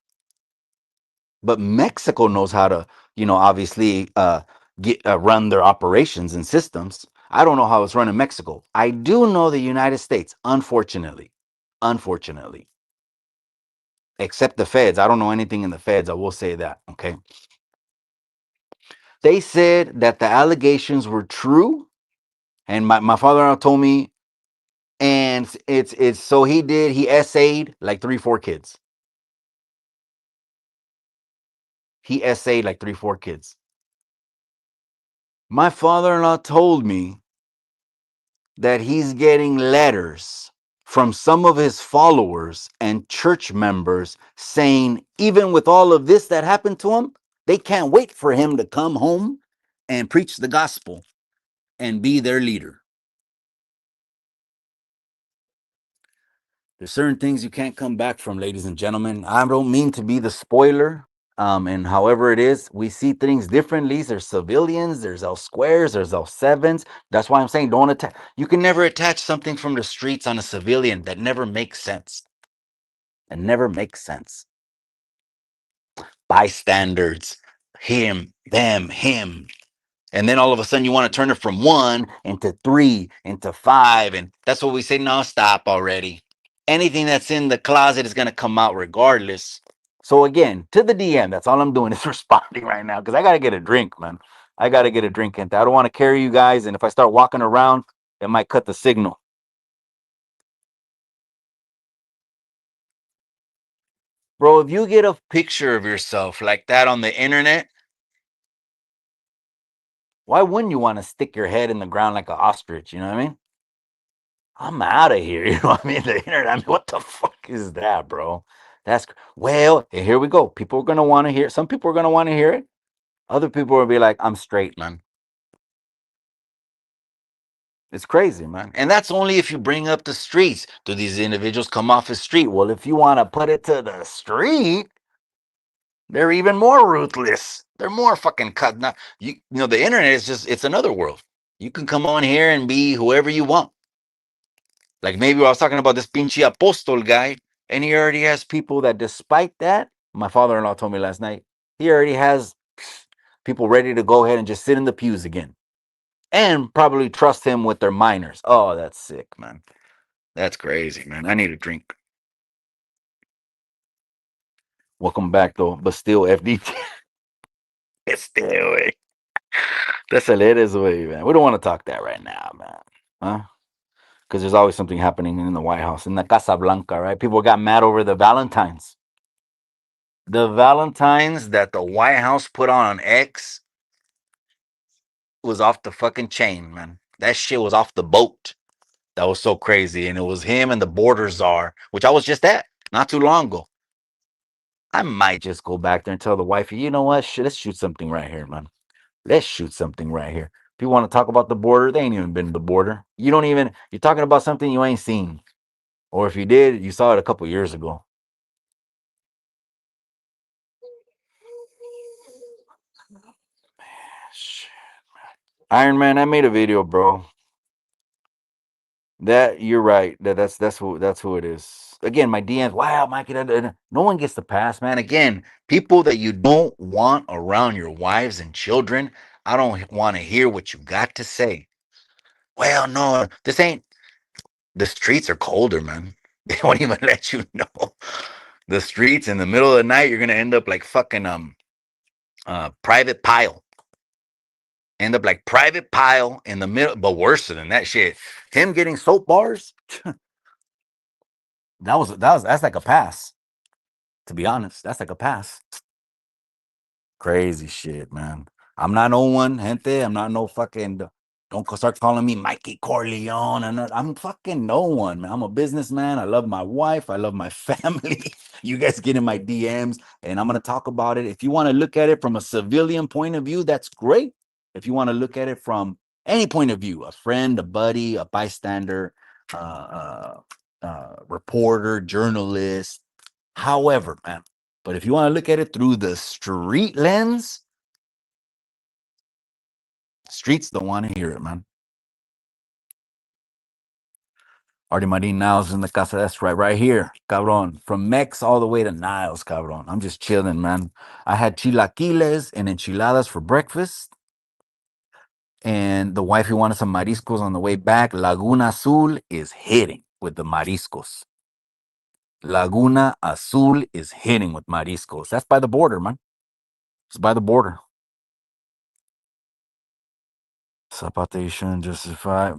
Speaker 2: But Mexico knows how to, obviously run their operations and systems. I don't know how it's run in Mexico. I do know the United States, unfortunately, except the feds. I don't know anything in the feds. I will say that. Okay. They said that the allegations were true. And my father-in-law told me, and it's so he essayed like 3, 4 kids. He essayed like 3, 4 kids. My father-in-law told me that he's getting letters from some of his followers and church members saying, even with all of this that happened to him, they can't wait for him to come home and preach the gospel and be their leader. There's certain things you can't come back from, ladies and gentlemen. I don't mean to be the spoiler. And however it is, we see things differently. There's civilians, there's L squares, there's L7s. That's why I'm saying don't attach. You can never attach something from the streets on a civilian. That never makes sense. It never makes sense. Bystanders, him, them, him. And then all of a sudden you want to turn it from 1 into 3 into 5. And that's what we say, no, stop already. Anything that's in the closet is going to come out regardless. So again, to the DM, that's all I'm doing is responding right now because I got to get a drink, man. I got to get a drink. And I don't want to carry you guys. And if I start walking around, it might cut the signal. Bro, if you get a picture of yourself like that on the internet, why wouldn't you want to stick your head in the ground like an ostrich? You know what I mean? I'm out of here. You know what I mean? The internet. I mean, what the fuck is that, bro? Well, here we go. People are gonna want to hear. Some people are gonna want to hear it. Other people will be like, "I'm straight, man." It's crazy, man. And that's only if you bring up the streets. Do these individuals come off the street? Well, if you want to put it to the street, they're even more ruthless. They're more fucking cut. Now, the internet is it's another world. You can come on here and be whoever you want. Like maybe I was talking about this pinche apostol guy, and he already has people that, despite that, my father-in-law told me last night, he already has people ready to go ahead and just sit in the pews again, and probably trust him with their minors. Oh, that's sick, man. That's crazy, man. I need a drink. Welcome back, though, but still, FDT. Still, güey. That's el eres, güey, man. We don't want to talk that right now, man. Huh? Because there's always something happening in the White House, in the Casa Blanca, right? People got mad over the Valentines. The Valentines that the White House put on X was off the fucking chain, man. That shit was off the boat. That was so crazy. And it was him and the border czar, which I was just at not too long ago. I might just go back there and tell the wifey, you know what? Let's shoot something right here, man. Let's shoot something right here. If you want to talk about the border, they ain't even been to the border. You're talking about something you ain't seen. Or if you did, you saw it a couple years ago. Shit. Iron Man, I made a video, bro. That you're right. That's who it is. Again, my DMs. Wow, Mikey. No one gets the pass, man. Again, people that you don't want around your wives and children. I don't want to hear what you got to say. Well, no, this ain't. The streets are colder, man. They won't even let you know. The streets in the middle of the night, you're gonna end up like fucking private pile. End up like private pile in the middle, but worse than that shit. Him getting soap bars. That's like a pass. To be honest, that's like a pass. Crazy shit, man. I'm not no one, gente. I'm not no fucking. Don't start calling me Mikey Corleone. I'm fucking no one, man. I'm a businessman. I love my wife. I love my family. You guys get in my DMs, and I'm gonna talk about it. If you want to look at it from a civilian point of view, that's great. If you want to look at it from any point of view, a friend, a buddy, a bystander, reporter, journalist, however, man. But if you want to look at it through the street lens, streets don't want to hear it, man. Artie Marin Niles in the casa. That's right here, cabron. From Mex all the way to Niles, cabron. I'm just chilling, man. I had chilaquiles and enchiladas for breakfast. And the wifey wanted some mariscos on the way back. Laguna Azul is hitting with the mariscos. Laguna Azul is hitting with mariscos. That's by the border, man. It's by the border. Zapata, you shouldn't justify.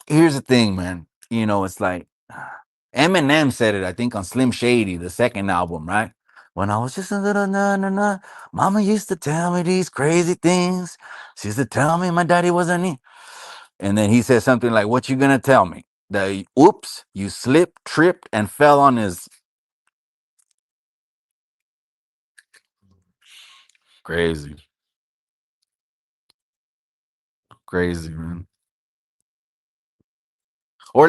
Speaker 2: Here's the thing, man. You know, it's like Eminem said it, I think, on Slim Shady, the second album, right? When I was just a little na, mama used to tell me these crazy things. She used to tell me my daddy wasn't. And then he said something like, "What you gonna tell me? That oops, you slipped, tripped, and fell on his crazy, crazy, man." Or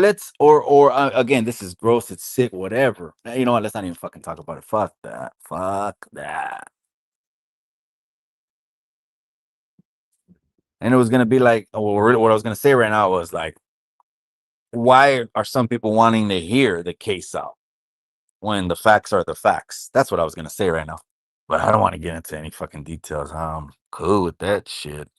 Speaker 2: again, this is gross, it's sick, whatever. You know what? Let's not even fucking talk about it. Fuck that. Fuck that. And it was gonna be like, what I was gonna say right now was like, why are some people wanting to hear the case out when the facts are the facts? That's what I was gonna say right now. But I don't want to get into any fucking details. I'm cool with that shit.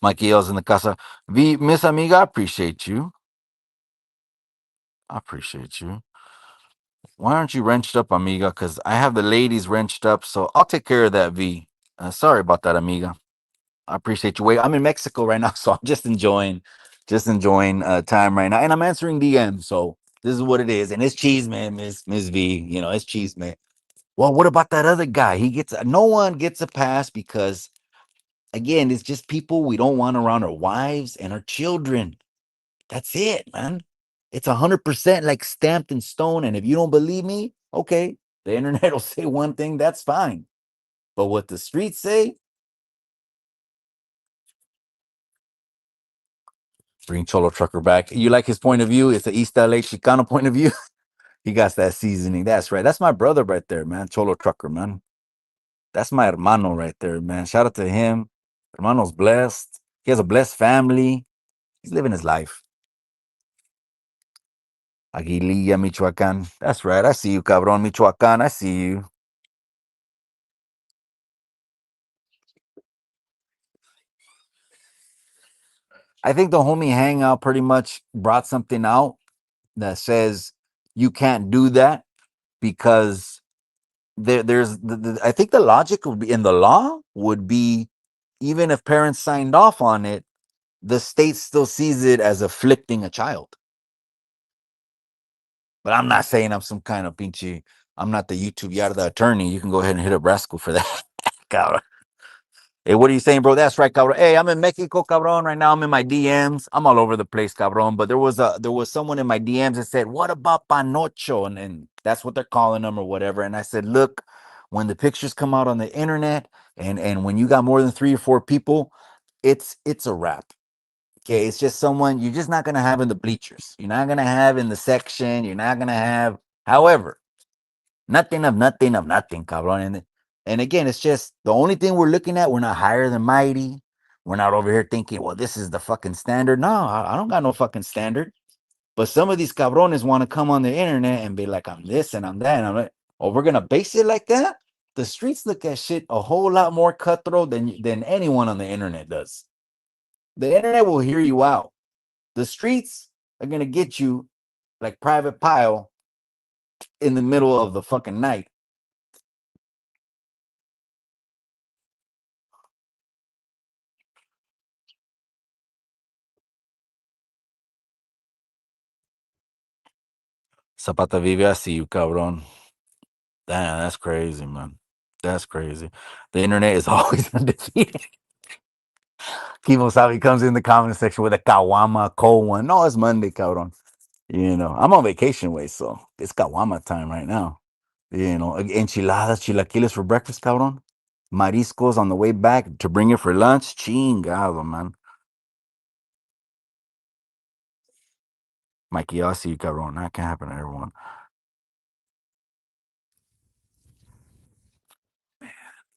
Speaker 2: Mikey L's in the casa. Miss Amiga, I appreciate you. I appreciate you. Why aren't you wrenched up, Amiga? Because I have the ladies wrenched up, so I'll take care of that, V. Sorry about that, Amiga. I appreciate you. Wait, I'm in Mexico right now, so I'm just enjoying time right now, and I'm answering DM. So this is what it is, and it's cheese, man, Miss V. You know, it's cheese, man. Well, what about that other guy? No one gets a pass because again, it's just people we don't want around our wives and our children. That's it, man. It's 100% like stamped in stone. And if you don't believe me, okay, the internet will say one thing, that's fine. But what the streets say, bring Cholo Trucker back. You like his point of view? It's an East LA Chicano point of view. He got that seasoning. That's right. That's my brother right there, man. Cholo Trucker, man. That's my hermano right there, man. Shout out to him. Hermano's blessed. He has a blessed family. He's living his life. Aguililla, Michoacan. That's right. I see you, cabron, Michoacan. I see you. I think the homie hangout pretty much brought something out that says you can't do that because I think the logic would be in the law would be even if parents signed off on it, the state still sees it as afflicting a child. But I'm not saying I'm some kind of pinchy. I'm not the YouTube Yarda attorney. You can go ahead and hit up Rascal for that. Hey, what are you saying, bro? That's right, cabron. Hey, I'm in Mexico, cabron. Right now, I'm in my DMs. I'm all over the place, cabron. But there was someone in my DMs that said, "What about Panocho?" And that's what they're calling them or whatever. And I said, "Look, when the pictures come out on the internet, and when you got more than 3 or 4 people, it's a wrap. Okay, it's just someone you're just not gonna have in the bleachers. You're not gonna have in the section. You're not gonna have, however." Nothing of nothing, cabrón. And again, it's just the only thing we're looking at. We're not higher than mighty. We're not over here thinking, well, this is the fucking standard. No, I don't got no fucking standard. But some of these cabrones want to come on the internet and be like, I'm this and I'm that. And I'm like, oh, we're gonna base it like that? The streets look at shit a whole lot more cutthroat than anyone on the internet does. The internet will hear you out. The streets are gonna get you like Private Pile in the middle of the fucking night. Zapata vive así, you cabrón. Damn, that's crazy, man. That's crazy. The internet is always undefeated. Kimo Savi comes in the comment section with a Kawama cold one. No, it's Monday, cabrón. You know, I'm on vacation way, so it's Kawama time right now. You know, enchiladas, chilaquiles for breakfast, cabrón. Mariscos on the way back to bring it for lunch. Chingado, man. Mikey, I'll see you, cabrón. That can happen to everyone.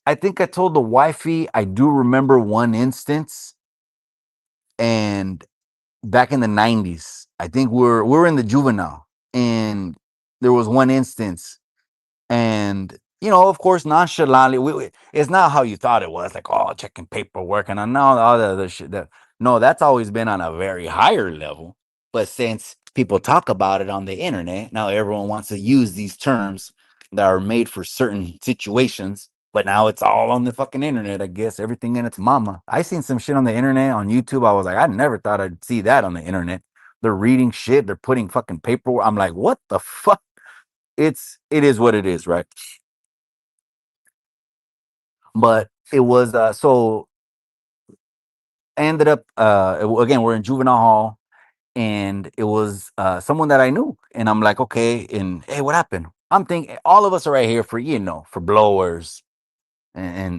Speaker 2: I think I told the wifey, I do remember one instance, and back in the 90s, I think we're in the juvenile, and there was one instance, and of course, nonchalantly, it's not how you thought it was, like, oh, checking paperwork and all the other shit. No, that's always been on a very higher level. But since people talk about it on the internet, now everyone wants to use these terms that are made for certain situations. But now it's all on the fucking internet, I guess. Everything in its mama. I seen some shit on the internet on YouTube. I was like, I never thought I'd see that on the internet. They're reading shit. They're putting fucking paperwork. I'm like, what the fuck? It is what it is, right? But it was so ended up again, we're in juvenile hall, and it was someone that I knew, and I'm like, okay, and hey, what happened? I'm thinking all of us are right here for for blowers and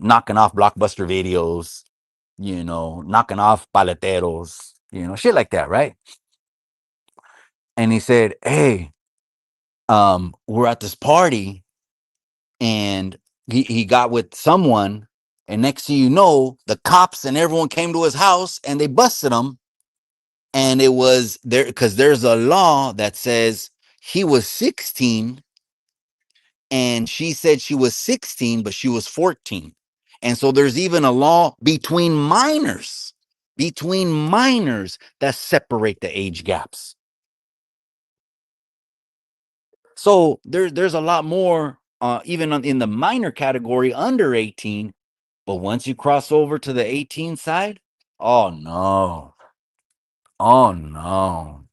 Speaker 2: knocking off blockbuster videos, knocking off paleteros, shit like that, right? And he said, hey, we're at this party, and he got with someone, and next thing you know, the cops and everyone came to his house and they busted him. And it was there because there's a law that says he was 16, and she said she was 16 but she was 14. And so there's even a law between minors that separate the age gaps. So there's a lot more, even in the minor category under 18. But once you cross over to the 18 side, oh no. Oh no.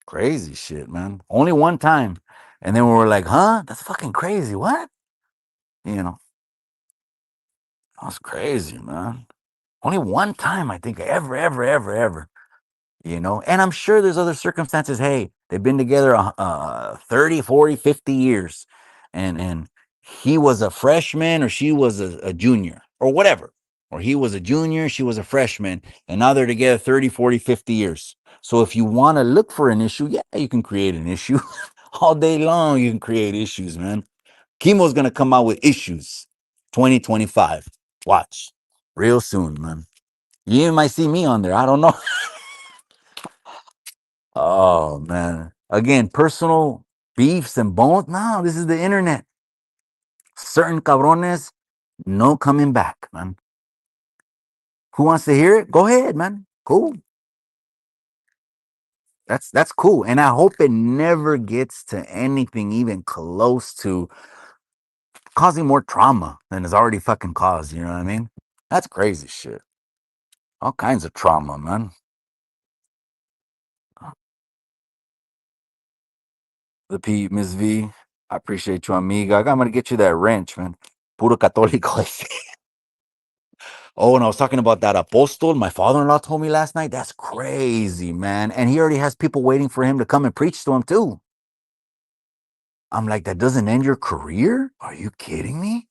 Speaker 2: Crazy shit, man. Only one time. And then we were like, huh? That's fucking crazy. What? You know, that's crazy, man. Only one time, I think, ever. And I'm sure there's other circumstances. Hey, they've been together 30, 40, 50 years, and he was a freshman or she was a junior or whatever, or he was a junior, she was a freshman, and now they're together 30, 40, 50 years. So if you want to look for an issue, yeah, you can create an issue. All day long you can create issues, man. Chemo's gonna come out with issues 2025. Watch real soon, man. You even might see me on there, I don't know. Oh man. Again, personal beefs and bones. No, this is the internet. Certain cabrones, no coming back, man. Who wants to hear it? Go ahead, man. Cool. That's cool. And I hope it never gets to anything even close to causing more trauma than it's already fucking caused. You know what I mean? That's crazy shit. All kinds of trauma, man. The P, Miss V. I appreciate you, amiga. I'm gonna get you that wrench, man. Puro católico. Oh, and I was talking about that apostle my father-in-law told me last night. That's crazy, man. And he already has people waiting for him to come and preach to him too. I'm like, that doesn't end your career? Are you kidding me?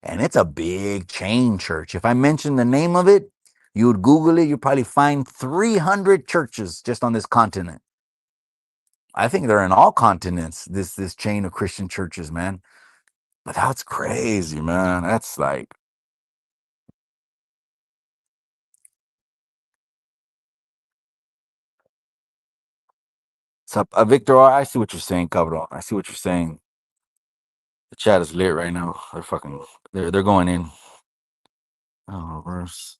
Speaker 2: And it's a big chain church. If I mention the name of it, you would Google it, you'd probably find 300 churches just on this continent. I think they're in all continents, this chain of Christian churches, man. But that's crazy, man. That's like, so, Victor, I see what you're saying, Cabron. I see what you're saying. The chat is lit right now. They're going in. Oh, reverse.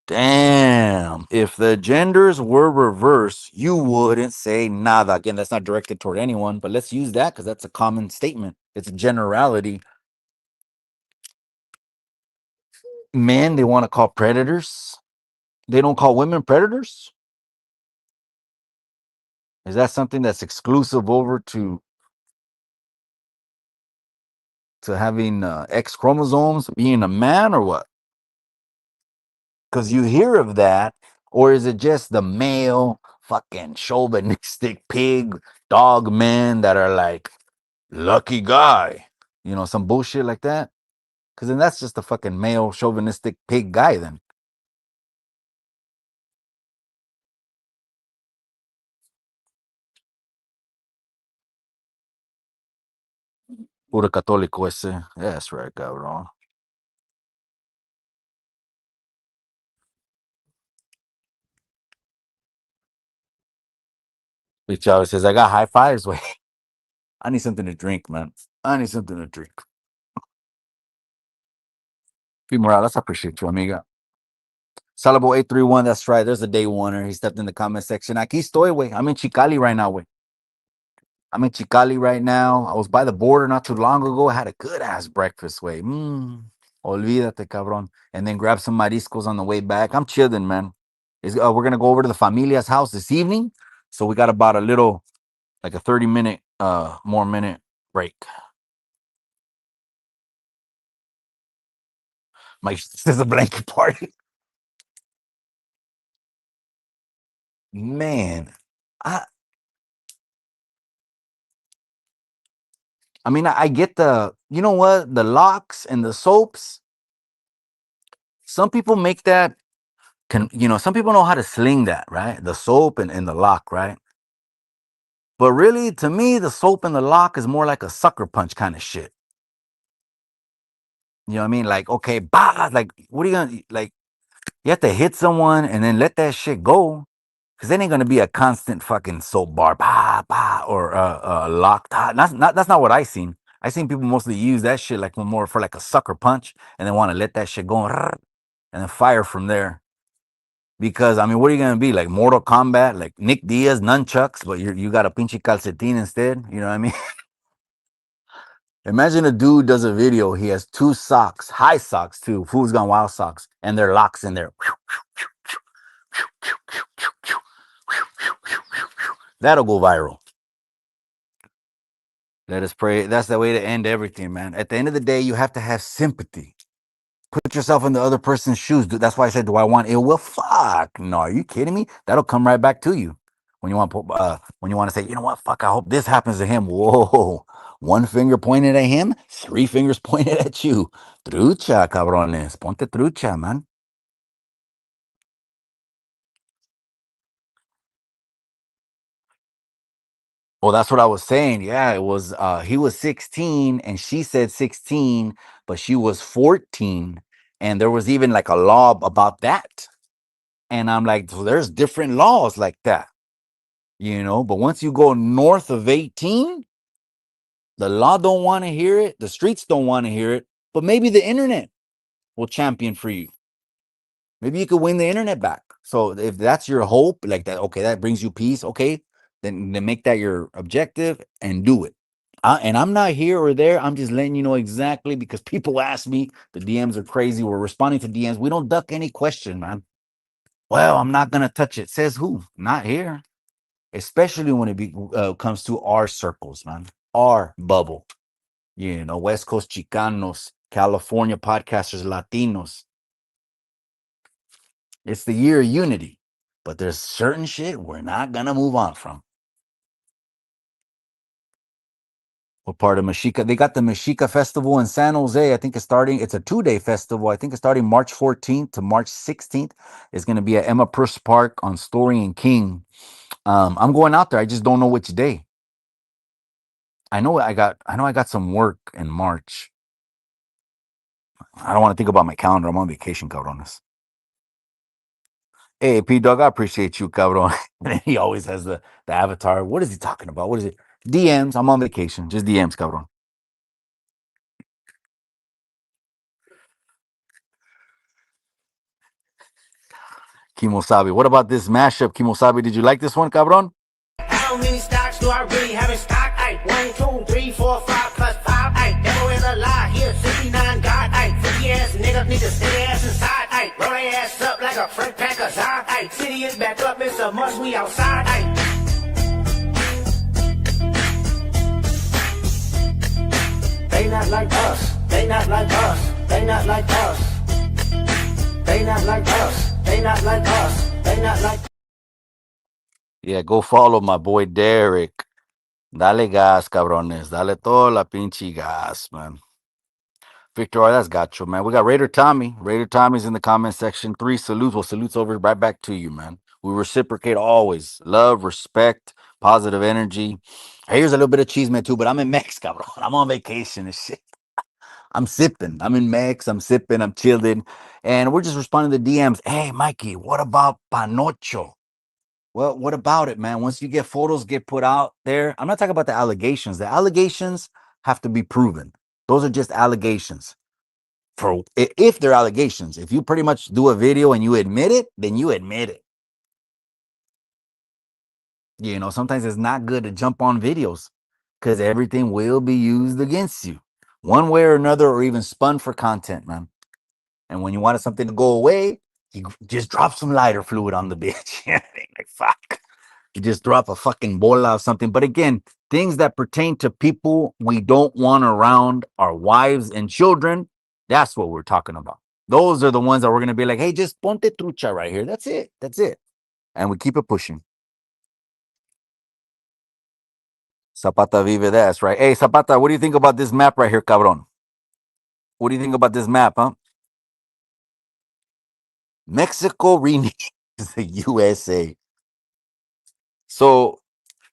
Speaker 2: Damn. If the genders were reversed, you wouldn't say nada. Again, that's not directed toward anyone, but let's use that because that's a common statement. It's a generality. Men, they want to call predators. They don't call women predators. Is that something that's exclusive over to having X chromosomes, being a man, or what? Because you hear of that, or is it just the male fucking chauvinistic pig dog men that are like lucky guy, some bullshit like that? Because then that's just a fucking male chauvinistic pig guy. Then Puro católico ese. That's right, cabrón. Big Chavo says, I got high fives. Wait, I need something to drink, man. I need something to drink. P. Morales, I appreciate you, amiga. Salabo 831, that's right. There's a day oneer. He stepped in the comment section. Aquí estoy, way. I'm in Chicali right now, way. I'm in Chicali right now. I was by the border not too long ago. I had a good ass breakfast, way. Olvídate, cabrón. And then grab some mariscos on the way back. I'm chilling, man. We're gonna go over to the familia's house this evening. So we got about a little, like a 30-minute, more minute break. My this is a blanket party. Man, I I mean, I get the, you know what, the locks and the soaps. Some people make that some people know how to sling that, right? The soap and the lock, right? But really, to me, the soap and the lock is more like a sucker punch kind of shit. You know what I mean? Like, okay, bah, like, what are you gonna like? You have to hit someone and then let that shit go, because then ain't gonna be a constant fucking soap bar, bah, bah, or lock. That's not what I seen. I seen people mostly use that shit like more for like a sucker punch, and then want to let that shit go and then fire from there. Because I mean, what are you gonna be like Mortal Kombat, like Nick Diaz nunchucks, but you got a pinche calcetin instead? You know what I mean? Imagine a dude does a video. He has two socks, high socks too, Fools Gone Wild socks, and they're locks in there. That'll go viral. Let us pray. That's the way to end everything, man. At the end of the day, you have to have sympathy. Put yourself in the other person's shoes. That's why I said, do I want ill will? Fuck. No, are you kidding me? That'll come right back to you. When you want to say, you know what? Fuck, I hope this happens to him. Whoa. One finger pointed at him, three fingers pointed at you. Trucha, cabrones. Ponte trucha, man. Well, that's what I was saying. Yeah, it was he was 16 and she said 16, but she was 14. And there was even like a law about that. And I'm like, so there's different laws like that, but once you go north of 18, the law don't want to hear it, the streets don't want to hear it, but maybe the internet will champion for you. Maybe you could win the internet back. So if that's your hope, like that, okay, that brings you peace, okay, then make that your objective and do it. And I'm not here or there. I'm just letting you know exactly, because people ask me. The DMs are crazy. We're responding to DMs. We don't duck any question, man. Well, I'm not gonna touch it. Says who? Not here. Especially when it comes to our circles, man. Our bubble. West Coast Chicanos, California podcasters, Latinos. It's the year of unity, but there's certain shit we're not gonna move on from. What part of Mexica? They got the Mexica Festival in San Jose. I think it's starting. It's a 2-day festival. I think it's starting March 14th to March 16th. It's going to be at Emma Purse Park on Story and King. I'm going out there. I just don't know which day. I know I got some work in March. I don't want to think about my calendar. I'm on vacation, cabrones. Hey, P Dog, I appreciate you, cabron. And he always has the avatar. What is he talking about? What is it? DMs. I'm on vacation. Just DMs, cabron. Kimosabi. What about this mashup, Kimosabi? Did you like this one, cabron?
Speaker 1: How many stocks do I really have in stock? Ay, 1, 2, 3, 4, 5 plus 5. Ay, devil is a lie. Here, 69 God. Ay, 50 ass niggas need to stay ass inside. Ay, roll their ass up like a front pack of Zod. Ay, city is back up. It's a must. We outside. Ay. They not like us. They not like us. They not like us. They not like us. They not like us. They not like.
Speaker 2: Yeah, go follow my boy Derek. Dale gas, cabrones. Dale toda la pinche gas, man. Victor, that's got you, man. We got Raider Tommy. Raider Tommy's in the comment section. 3 salutes. Well, salutes over right back to you, man. We reciprocate always. Love, respect. positive energy. Here's a little bit of cheese, man, too, but I'm in Mexico, bro. I'm on vacation and shit. I'm sipping. I'm in Mex. I'm sipping. I'm chilling. And we're just responding to DMs. Hey, Mikey, what about Panocho? Well, what about it, man? Once you get photos get put out there, I'm not talking about the allegations. The allegations have to be proven. Those are just allegations. For if they're allegations, if you pretty much do a video and you admit it, then you admit it. You know, sometimes it's not good to jump on videos because everything will be used against you one way or another, or even spun for content, man. And when you wanted something to go away, you just drop some lighter fluid on the bitch. Like, fuck. You just drop a fucking bola or something. But again, things that pertain to people we don't want around our wives and children, that's what we're talking about. Those are the ones that we're going to be like, hey, just ponte trucha right here. That's it. That's it. And we keep it pushing. Zapata vive, that's right. Hey, Zapata, what do you think about this map right here, cabron? What do you think about this map, huh? Mexico renames the USA. So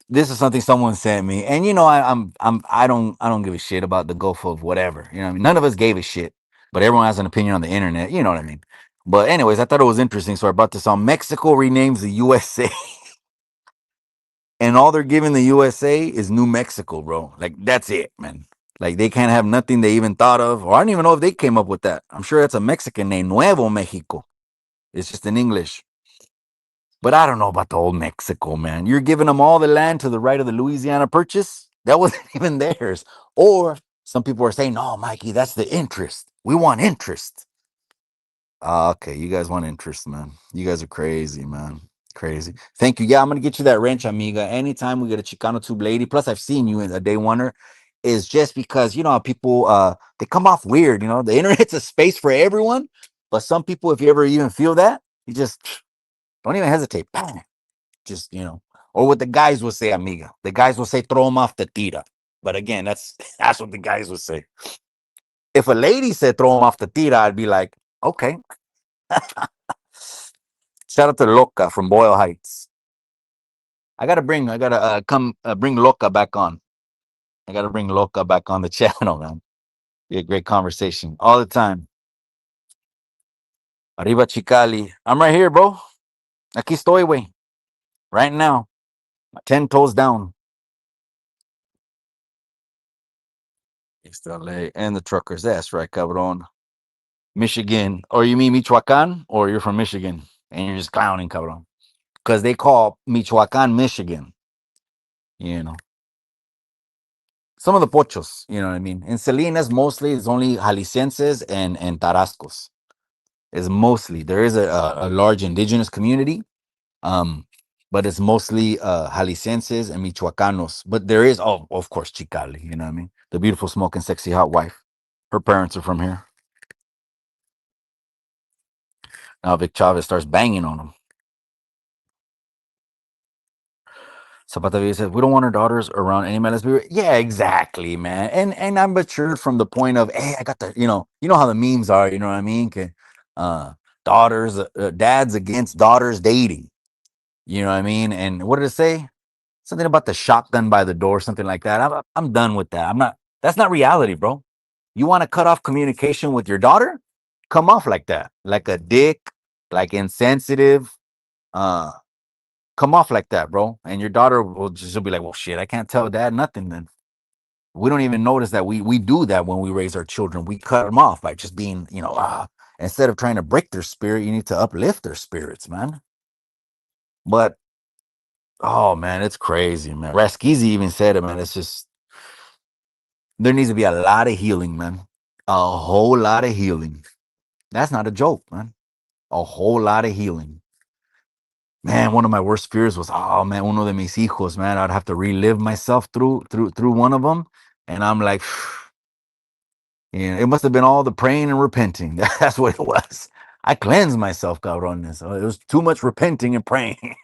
Speaker 2: this is something someone sent me, and you know, I don't give a shit about the Gulf of whatever. You know, what I mean, none of us gave a shit, but everyone has an opinion on the internet. You know what I mean? But anyways, I thought it was interesting, so I brought this on. Mexico renames the USA, and all they're giving the USA is New Mexico, bro. Like that's it, man. Like they can't have nothing they even thought of, or I don't even know if they came up with that. I'm sure that's a Mexican name, Nuevo Mexico. It's just in English. But I don't know about the old Mexico, man. You're giving them all the land to the right of the Louisiana Purchase. That wasn't even theirs. Or some people are saying, no, Mikey, that's the interest. We want interest. Okay, you guys want interest, man. You guys are crazy, man. Crazy. Thank you. Yeah, I'm gonna get you that wrench, amiga. Anytime we get a Chicano tube lady, plus I've seen you in a day oneer, is just because you know how people they come off weird, you know. The internet's a space for everyone, but some people, if you ever even feel that, you just don't even hesitate. Bang. Just, you know, or what the guys will say, amiga. The guys will say, throw them off the tira. But again, that's that's what the guys would say. If a lady said throw them off the tira, I'd be like, okay. Shout out to Loca from Boyle Heights. I gotta come bring Loca back on. I gotta bring Loca back on the channel, man. Be a great conversation all the time. Arriba Chicali. I'm right here, bro. Aquí estoy, way. Right now. 10 toes down. East LA and the truckers. That's right, cabron. Michigan. Or you mean Michoacan? Or you're from Michigan and you're just clowning, cabron. Because they call Michoacan Michigan. You know. Some of the pochos, you know what I mean? In Salinas, mostly it's only Jaliscienses and Tarascos. Is mostly there is a large indigenous community, um, but it's mostly Jaliscienses and Michoacanos. But there is, oh, of course, Chicali, you know what I mean? The beautiful, smoking, sexy, hot wife. Her parents are from here. Now Vic Chavez starts banging on him. Zapata Villa says, we don't want our daughters around any man. Yeah, exactly, man. And I'm matured from the point of, hey, I got the, you know how the memes are, you know what I mean? Uh, daughters, dads against daughters dating. You know what I mean? And what did it say? Something about the shotgun by the door, something like that. I'm done with that. I'm not, that's not reality, bro. You want to cut off communication with your daughter? Come off like that, like a dick, like insensitive. Uh, come off like that, bro. And your daughter will just be like, well, shit, I can't tell dad nothing then. We don't even notice that we do that when we raise our children. We cut them off by just being, instead of trying to break their spirit, you need to uplift their spirits, man. But oh man, it's crazy, man. Raskizi even said it, man. It's just there needs to be a lot of healing, man. A whole lot of healing. That's not a joke, man. A whole lot of healing. Man, one of my worst fears was, oh man, uno de mis hijos, man. I'd have to relive myself through one of them, and I'm like, it must have been all the praying and repenting. That's what it was. I cleansed myself, cabrones. It was too much repenting and praying.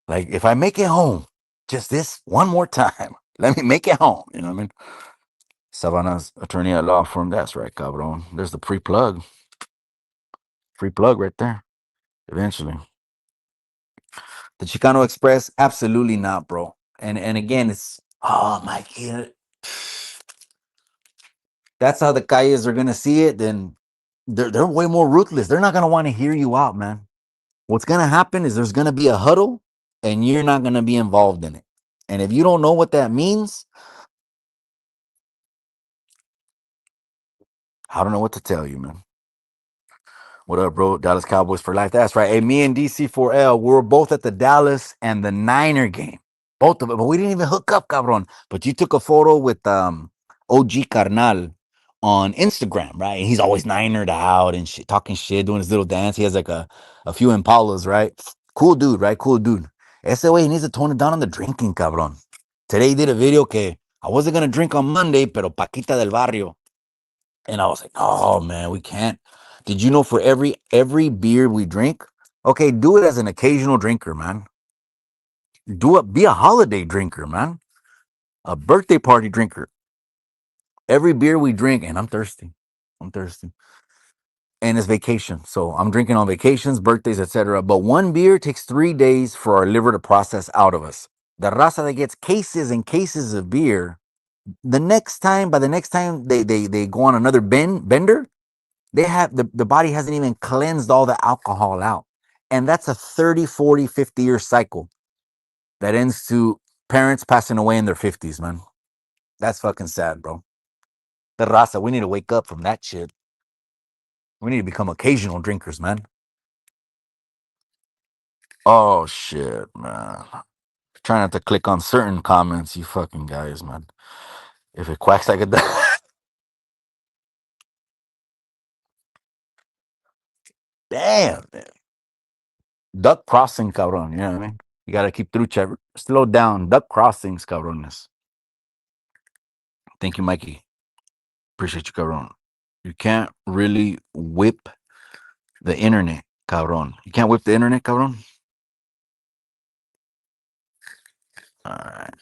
Speaker 2: Like, if I make it home, just this one more time, let me make it home. You know what I mean? Savannah's attorney at law firm. That's right, cabron. There's the free plug. Free plug right there. Eventually. The Chicano Express, absolutely not, bro. And again, it's oh my god, that's how the calles are gonna see it. Then they're way more ruthless. They're not gonna want to hear you out, man. What's gonna happen is there's gonna be a huddle, and you're not gonna be involved in it. And if you don't know what that means, I don't know what to tell you, man. What up, bro? Dallas Cowboys for life. That's right. Hey, me and DC4L, we were both at the Dallas and the Niner game. Both of it, but we didn't even hook up, cabron. But you took a photo with OG Carnal on Instagram, right? And he's always Ninered out and shit, talking shit, doing his little dance. He has like a few Impalas, right? Cool dude, right? Cool dude. Ese way, he needs to tone it down on the drinking, cabron. Today he did a video que I wasn't gonna drink on Monday, pero Paquita del Barrio. And I was like, oh man, we can't. Did you know for every beer we drink, okay, do it as an occasional drinker, man. Do it, be a holiday drinker, man. A birthday party drinker. Every beer we drink, and I'm thirsty. I'm thirsty. And it's vacation. So I'm drinking on vacations, birthdays, etc. But one beer takes 3 days for our liver to process out of us. The raza that gets cases and cases of beer, by the next time they go on another bender, the body hasn't even cleansed all the alcohol out. And that's a 30, 40, 50-year cycle that ends to parents passing away in their 50s, man. That's fucking sad, bro. The raza, we need to wake up from that shit. We need to become occasional drinkers, man. Oh shit, man. Try not to click on certain comments, you fucking guys, man. If it quacks like a duck. Damn, man. Duck crossing, cabron. You know what I mean? You gotta keep through check. Slow down. Duck crossings, cabrones. Thank you, Mikey. Appreciate you, cabron. You can't really whip the internet, cabron. You can't whip the internet, cabron. All right.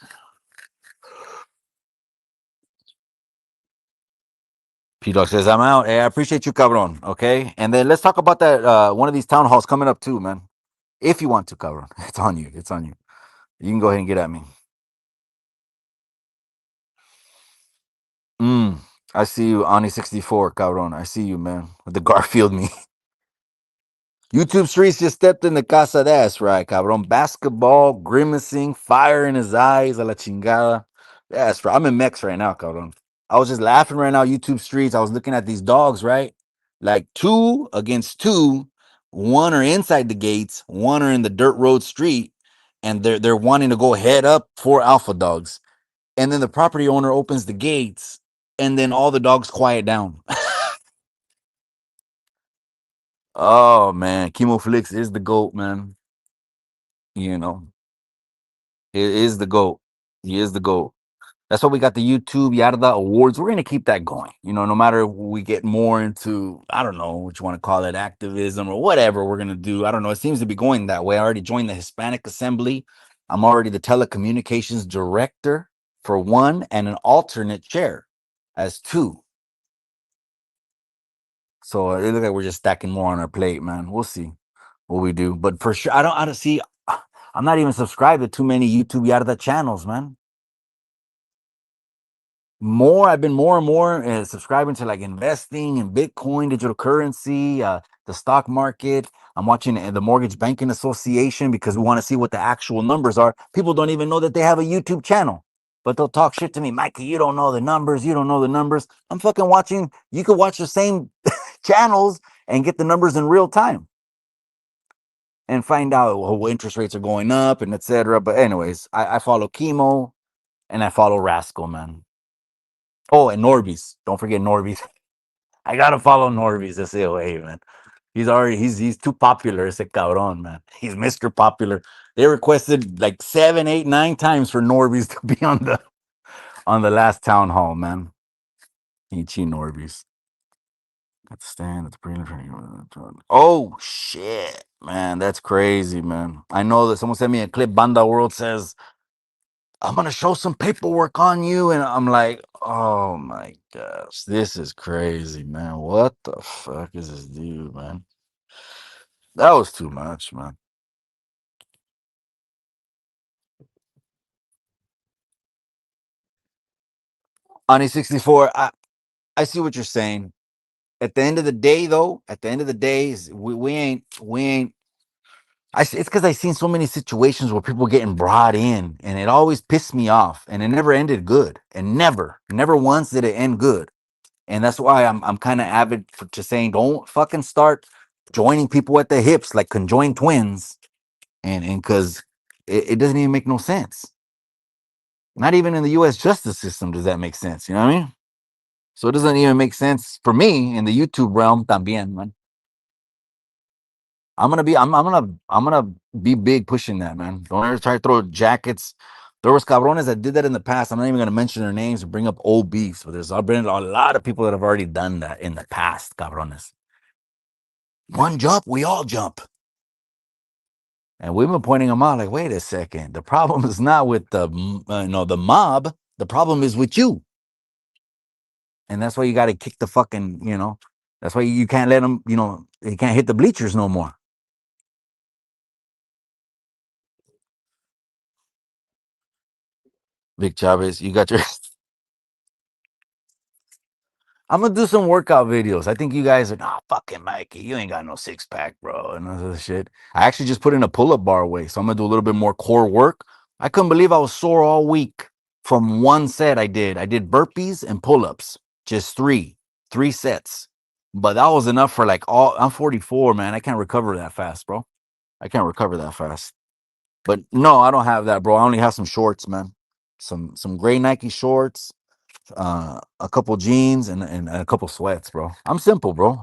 Speaker 2: P Dog says I'm out. Hey, I appreciate you, cabron. Okay, and then let's talk about that one of these town halls coming up too, man. If you want to, cabron, it's on you. It's on you. You can go ahead and get at me. Mm, I see you, Ani64, cabron. I see you, man. With the Garfield me. YouTube Streets just stepped in the casa. That's right, cabron. Basketball, grimacing, fire in his eyes, a la chingada. That's right. I'm in Mex right now, cabron. I was just laughing right now, YouTube Streets. I was looking at these dogs, right? Like two against two. One are inside the gates, one are in the dirt road street, and they're wanting to go head up for alpha dogs. And then the property owner opens the gates, and then all the dogs quiet down. Oh man, Chemo Flix is the GOAT, man. You know, it is the GOAT. He is the GOAT. That's why we got the YouTube Yarda Awards. We're gonna keep that going. You know, no matter if we get more into, I don't know what you want to call it, activism or whatever we're gonna do. I don't know. It seems to be going that way. I already joined the Hispanic Assembly. I'm already the telecommunications director for one and an alternate chair as two. So it looks like we're just stacking more on our plate, man. We'll see what we do. But for sure, I don't see. I'm not even subscribed to too many YouTube Yarda channels, man. I've been more and more subscribing to like investing in Bitcoin, digital currency, the stock market. I'm watching the Mortgage Banking Association because we want to see what the actual numbers are. People don't even know that they have a YouTube channel, but they'll talk shit to me. Mikey, you don't know the numbers. You don't know the numbers. I'm fucking watching. You could watch the same channels and get the numbers in real time and find out what interest rates are going up and etc. But anyways, I follow Chemo and I follow Rascal, man. Oh, and Norby's. Don't forget Norby's. I gotta follow Norby's SAOA, man. He's too popular. Ese cabron, man. He's Mr. Popular. They requested like 7, 8, 9 times for Norby's to be on the last town hall, man. Ichi Norby's. At the stand at the prelim. Oh shit, man. That's crazy, man. I know that someone sent me a clip. Banda World says I'm gonna show some paperwork on you, and I'm like, oh my gosh, this is crazy, man. What the fuck is this dude, man? That was too much, man. Ani 64, I see what you're saying. At the end of the day, though, at the end of the day, we ain't. It's because I seen so many situations where people getting brought in, and it always pissed me off, and it never ended good, and never once did it end good. And that's why I'm kind of avid to saying, don't fucking start joining people at the hips like conjoined twins, and because it doesn't even make no sense. Not even in the U.S. justice system does that make sense. You know what I mean? So it doesn't even make sense for me in the YouTube realm. También, man. I'm gonna be big pushing that, man. Don't ever try to throw jackets. There was cabrones that did that in the past. I'm not even gonna mention their names or bring up old beefs, but there's been a lot of people that have already done that in the past, cabrones. One jump, we all jump. And we've been pointing them out like, wait a second. The problem is not with the mob. The problem is with you. And that's why you got to kick the fucking, that's why you can't let them, you can't hit the bleachers no more. Vic Chavez, you got your. I'm gonna do some workout videos. I think you guys are, nah, fucking Mikey, you ain't got no six pack, bro, and all this shit. I actually just put in a pull up bar weight, so I'm gonna do a little bit more core work. I couldn't believe I was sore all week from one set I did. I did burpees and pull ups, just three sets. But that was enough for like all. I'm 44, man. I can't recover that fast, bro. I can't recover that fast. But no, I don't have that, bro. I only have some shorts, man. Some gray Nike shorts, a couple jeans, and a couple sweats, bro. I'm simple, bro.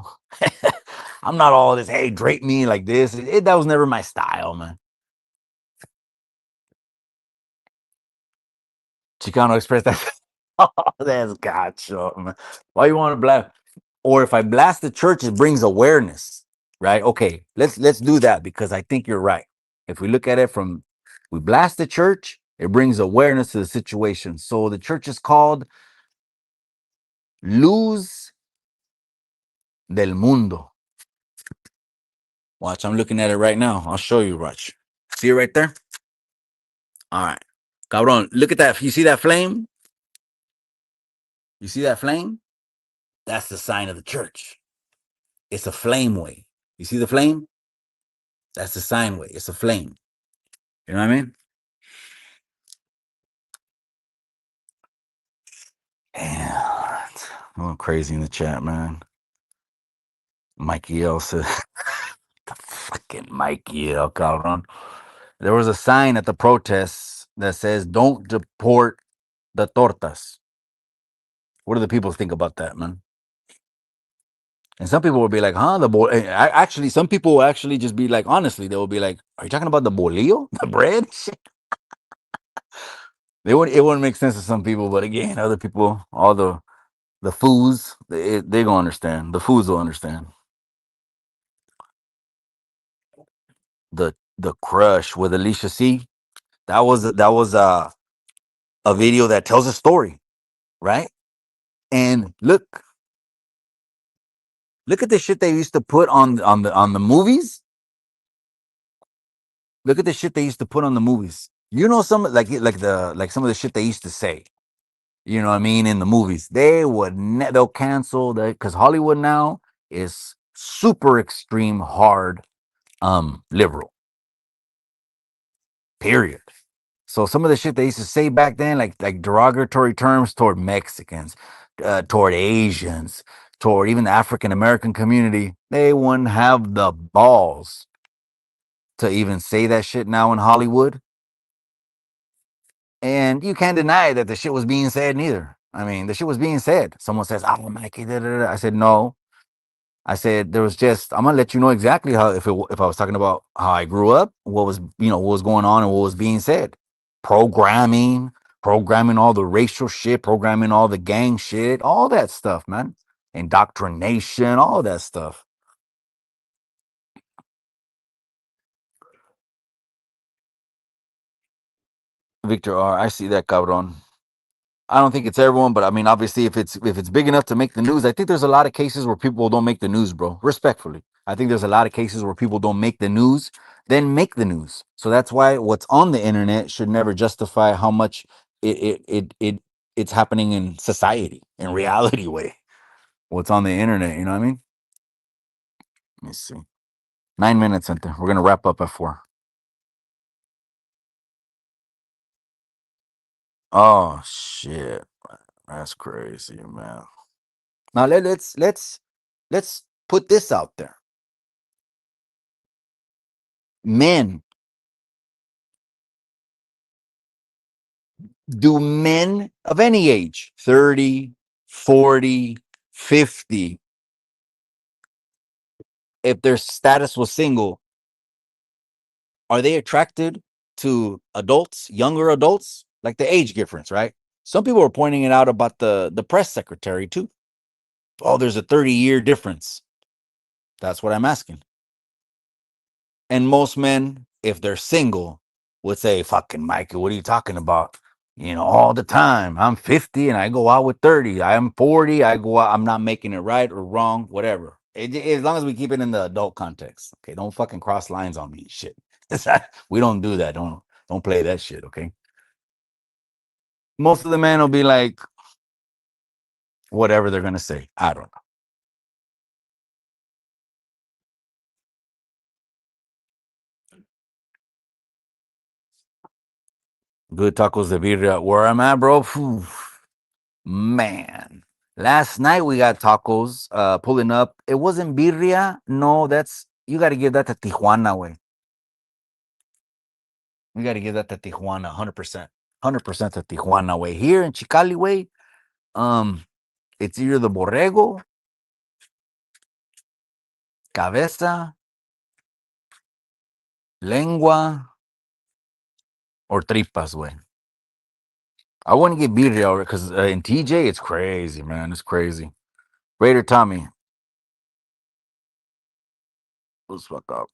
Speaker 2: I'm not all this, hey, drape me like this. That was never my style, man. Chicano Express, oh, that's gotcha, man. Why you want to blast? Or if I blast the church, it brings awareness, right? Okay, let's do that because I think you're right. If we look at it from, we blast the church, it brings awareness to the situation. So the church is called Luz del Mundo. Watch, I'm looking at it right now. I'll show you, watch. See it right there? All right. Cabron, look at that. You see that flame? You see that flame? That's the sign of the church. It's a flame way. You see the flame? That's the sign way. It's a flame. You know what I mean? Damn. I'm going crazy in the chat, man. Mikey L said, the fucking Mikey L, cabron. There was a sign at the protests that says, don't deport the tortas. What do the people think about that, man? And some people will be like, huh? Actually, some people will actually just be like, honestly, they will be like, are you talking about the bolillo? The bread? It wouldn't make sense to some people, but again, other people, all the fools, they gonna understand. The fools will understand. The crush with Alicia C. That was a video that tells a story, right? And look at the shit they used to put on the movies. Look at the shit they used to put on the movies. You know, some like some of the shit they used to say. You know what I mean? In the movies, they'll cancel that because Hollywood now is super extreme hard liberal. Period. So some of the shit they used to say back then, like derogatory terms toward Mexicans, toward Asians, toward even the African American community, they wouldn't have the balls to even say that shit now in Hollywood. And you can't deny that the shit was being said neither. I mean, the shit was being said. Someone says, "Oh, Mikey," da, da, da. I said, "No." I said there was just. I'm gonna let you know exactly how if I was talking about how I grew up, what was going on and what was being said. Programming, programming all the racial shit, programming all the gang shit, all that stuff, man. Indoctrination, all that stuff. Victor R, I see that, cabron. I don't think it's everyone, but I mean, obviously, if it's big enough to make the news, I think there's a lot of cases where people don't make the news, bro. Respectfully, I think there's a lot of cases where people don't make the news, then make the news. So that's why what's on the internet should never justify how much it it's happening in society, in reality way. What's on the internet, you know what I mean? Let me see. 9 minutes into. We're gonna wrap up at 4. Oh shit. That's crazy, man. Now let's put this out there. Men, do men of any age, 30, 40, 50, if their status was single, are they attracted to adults, younger adults? Like the age difference, right? Some people are pointing it out about the press secretary too. Oh, there's a 30-year difference. That's what I'm asking. And most men, if they're single, would say, fucking Mikey, what are you talking about? You know, all the time. I'm 50 and I go out with 30. I'm 40. I go out. I'm not making it right or wrong, whatever. As long as we keep it in the adult context. Okay. Don't fucking cross lines on me. Shit. We don't do that. Don't play that shit. Okay. Most of the men will be like, whatever they're going to say. I don't know. Good tacos de birria. Where I'm at, bro. Phew. Man, last night we got tacos pulling up. It wasn't birria. No, that's you got to give that to Tijuana way. We got to give that to Tijuana 100%. 100% to Tijuana way. Here in Chicali way, um it's either the borrego, cabeza, lengua, or tripas way. I wouldn't get birria because in TJ it's crazy, man. It's crazy. Raider Tommy, let's fuck up.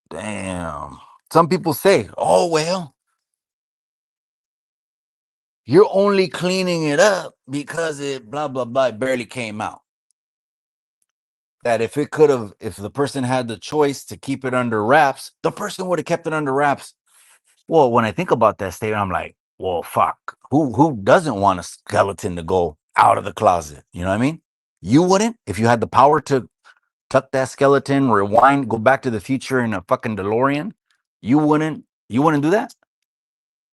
Speaker 2: Damn. Some people say, oh well, you're only cleaning it up because it blah blah blah it barely came out. That if it could have, if the person had the choice to keep it under wraps, the person would have kept it under wraps. Well, when I think about that statement, I'm like, well, fuck. Who doesn't want a skeleton to go out of the closet? You know what I mean? You wouldn't if you had the power to tuck that skeleton, rewind, go back to the future in a fucking DeLorean. You wouldn't. You wouldn't do that.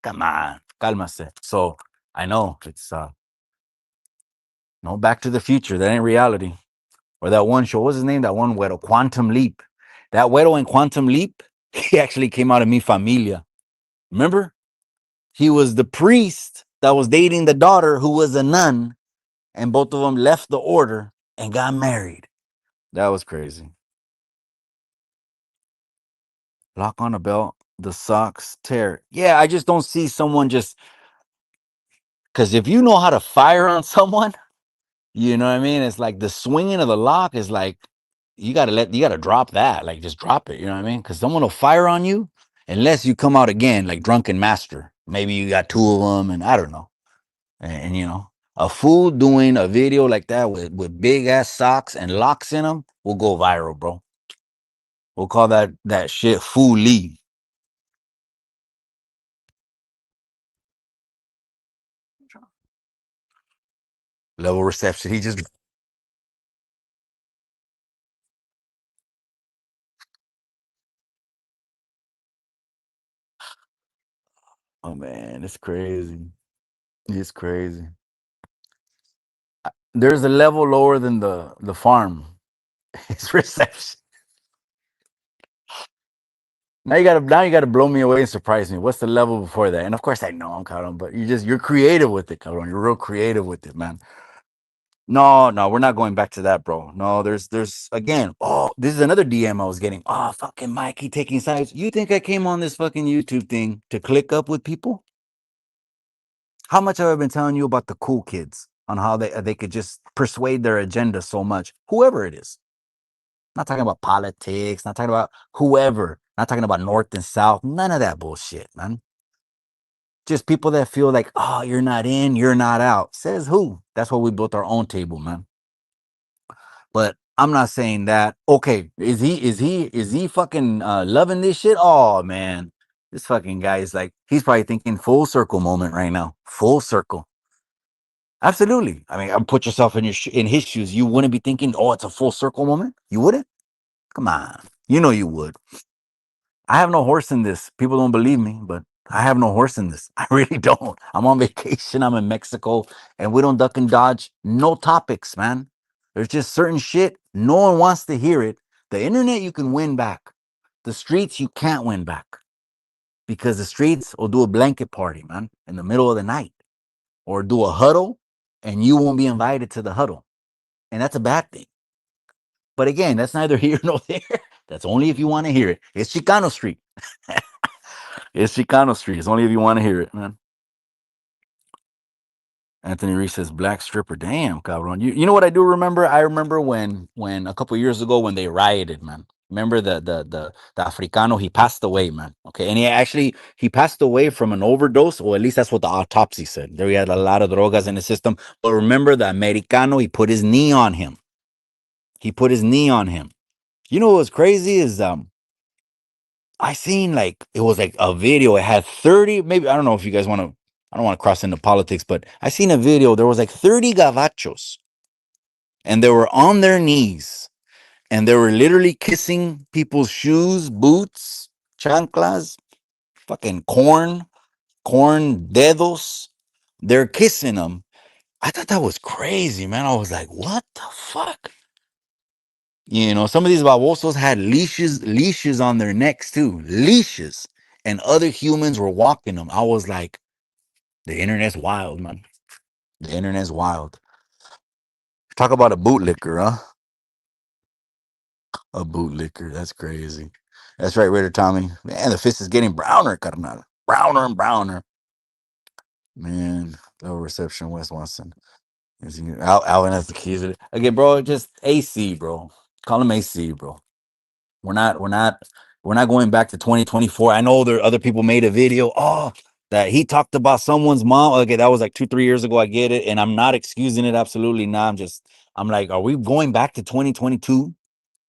Speaker 2: Come on, cálmase. So I know it's no Back to the Future. That ain't reality. Or that one show, what's his name? That one Güero, Quantum Leap. That Güero in Quantum Leap, he actually came out of Mi Familia. Remember? He was the priest that was dating the daughter who was a nun, and both of them left the order and got married. That was crazy. Lock on a belt, the socks tear. Yeah, I just don't see someone just because if you know how to fire on someone, you know what I mean? It's like the swinging of the lock is like you gotta drop that. Like just drop it. You know what I mean? Because someone will fire on you unless you come out again like drunken master. Maybe you got two of them, and I don't know. And you know, a fool doing a video like that with big ass socks and locks in them will go viral, bro. We'll call that shit foolie. Level reception. He just oh man, it's crazy. It's crazy. There's a level lower than the farm. It's reception. Now you gotta blow me away and surprise me. What's the level before that? And of course I know I'm Cabron, but you're creative with it, Cabron. You're real creative with it, man. No, no, we're not going back to that, bro. No, there's again. Oh, this is another DM I was getting. Oh, fucking Mikey taking sides. You think I came on this fucking YouTube thing to click up with people? How much have I been telling you about the cool kids on how they could just persuade their agenda so much, whoever it is. Not talking about politics, not talking about whoever, not talking about North and South, none of that bullshit, man. Just people that feel like, oh, you're not in, you're not out. Says who? That's why we built our own table, man. But I'm not saying that. Okay, is he fucking loving this shit? Oh man, this fucking guy is like he's probably thinking full circle moment right now. Full circle. Absolutely. I mean, put yourself in in his shoes. You wouldn't be thinking, "Oh, it's a full circle moment." You wouldn't. Come on, you know you would. I have no horse in this. People don't believe me, but I have no horse in this. I really don't. I'm on vacation. I'm in Mexico, and we don't duck and dodge. No topics, man. There's just certain shit. No one wants to hear it. The internet, you can win back. The streets, you can't win back because the streets will do a blanket party, man, in the middle of the night, or do a huddle, and you won't be invited to the huddle, and that's a bad thing. But again, that's neither here nor there. That's only if you want to hear it. It's Chicano Street. It's Chicano Street. It's only if you want to hear it, man. Anthony Reese says black stripper. Damn, cabron. You know what I do remember? I remember when a couple years ago when they rioted, man. Remember the Africano, he passed away, man. Okay. And he passed away from an overdose, or at least that's what the autopsy said. There he had a lot of drogas in the system. But remember the Americano, he put his knee on him. He put his knee on him. You know what was crazy is I seen like it was like a video. It had 30, maybe I don't know if you guys want to. I don't want to cross into politics, but I seen a video. There was like 30 gavachos, and they were on their knees, and they were literally kissing people's shoes, boots, chanclas, fucking corn dedos. They're kissing them. I thought that was crazy, man. I was like, what the fuck? You know, some of these babosos had leashes on their necks too, leashes, and other humans were walking them. I was like, the internet's wild, man. The internet's wild. Talk about a bootlicker, huh? A bootlicker. That's crazy. That's right, Raider Tommy. Man, the fist is getting browner, carnal. Browner and browner. Man, low reception, West Watson. Alvin has the keys. Again, bro, just AC, bro. Call him AC, bro. We're not, we're not, we're not going back to 2024. I know there other people made a video. Oh, that he talked about someone's mom. Okay, that was like 2, 3 years ago. I get it, and I'm not excusing it. Absolutely not. I'm like, are we going back to 2022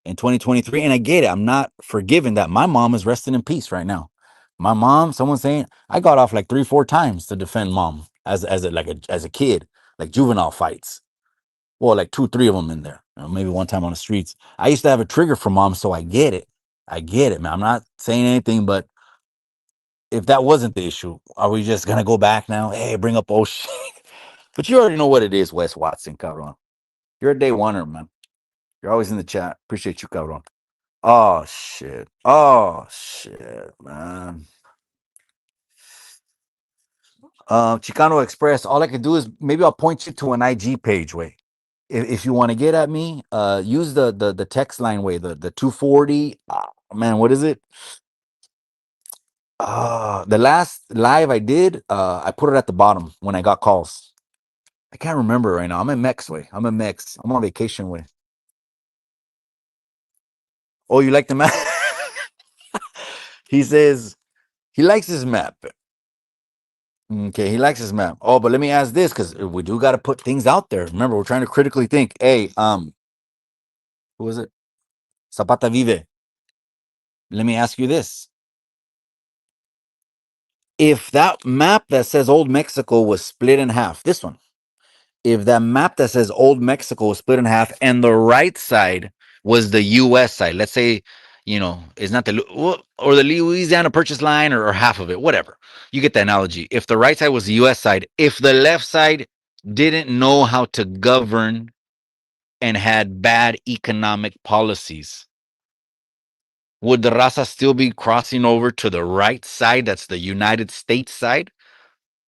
Speaker 2: and 2023? And I get it. I'm not forgiving that. My mom is resting in peace right now. My mom, someone saying I got off like 3, 4 times to defend mom as a kid, like juvenile fights. Well, like 2, 3 of them in there. Maybe one time on the streets. I used to have a trigger for mom, so I get it. I get it, man. I'm not saying anything, but if that wasn't the issue, are we just gonna go back now? Hey, bring up old shit. But you already know what it is, Wes Watson, cabron. You're a day oneer, man. You're always in the chat. Appreciate you, cabron. Oh shit. Oh shit, man. Chicano Express. All I can do is maybe I'll point you to an IG page, way. If you want to get at me, use the text line, way, the 240. Man, what is it? The last live I did, I put it at the bottom when I got calls. I can't remember right now. I'm in Mex, way. I'm in Mex. I'm on vacation, way. Oh, you like the map? He says he likes his map. Okay, he likes his map. Oh, but let me ask this, because we do got to put things out there. Remember, we're trying to critically think. Hey, who is it? Zapata Vive. Let me ask you this. If that map that says Old Mexico was split in half, this one, if that map that says Old Mexico was split in half and the right side was the US side, let's say, it's not or the Louisiana Purchase line, or half of it, whatever. You get the analogy. If the right side was the US side, if the left side didn't know how to govern and had bad economic policies, would the raza still be crossing over to the right side? That's the United States side.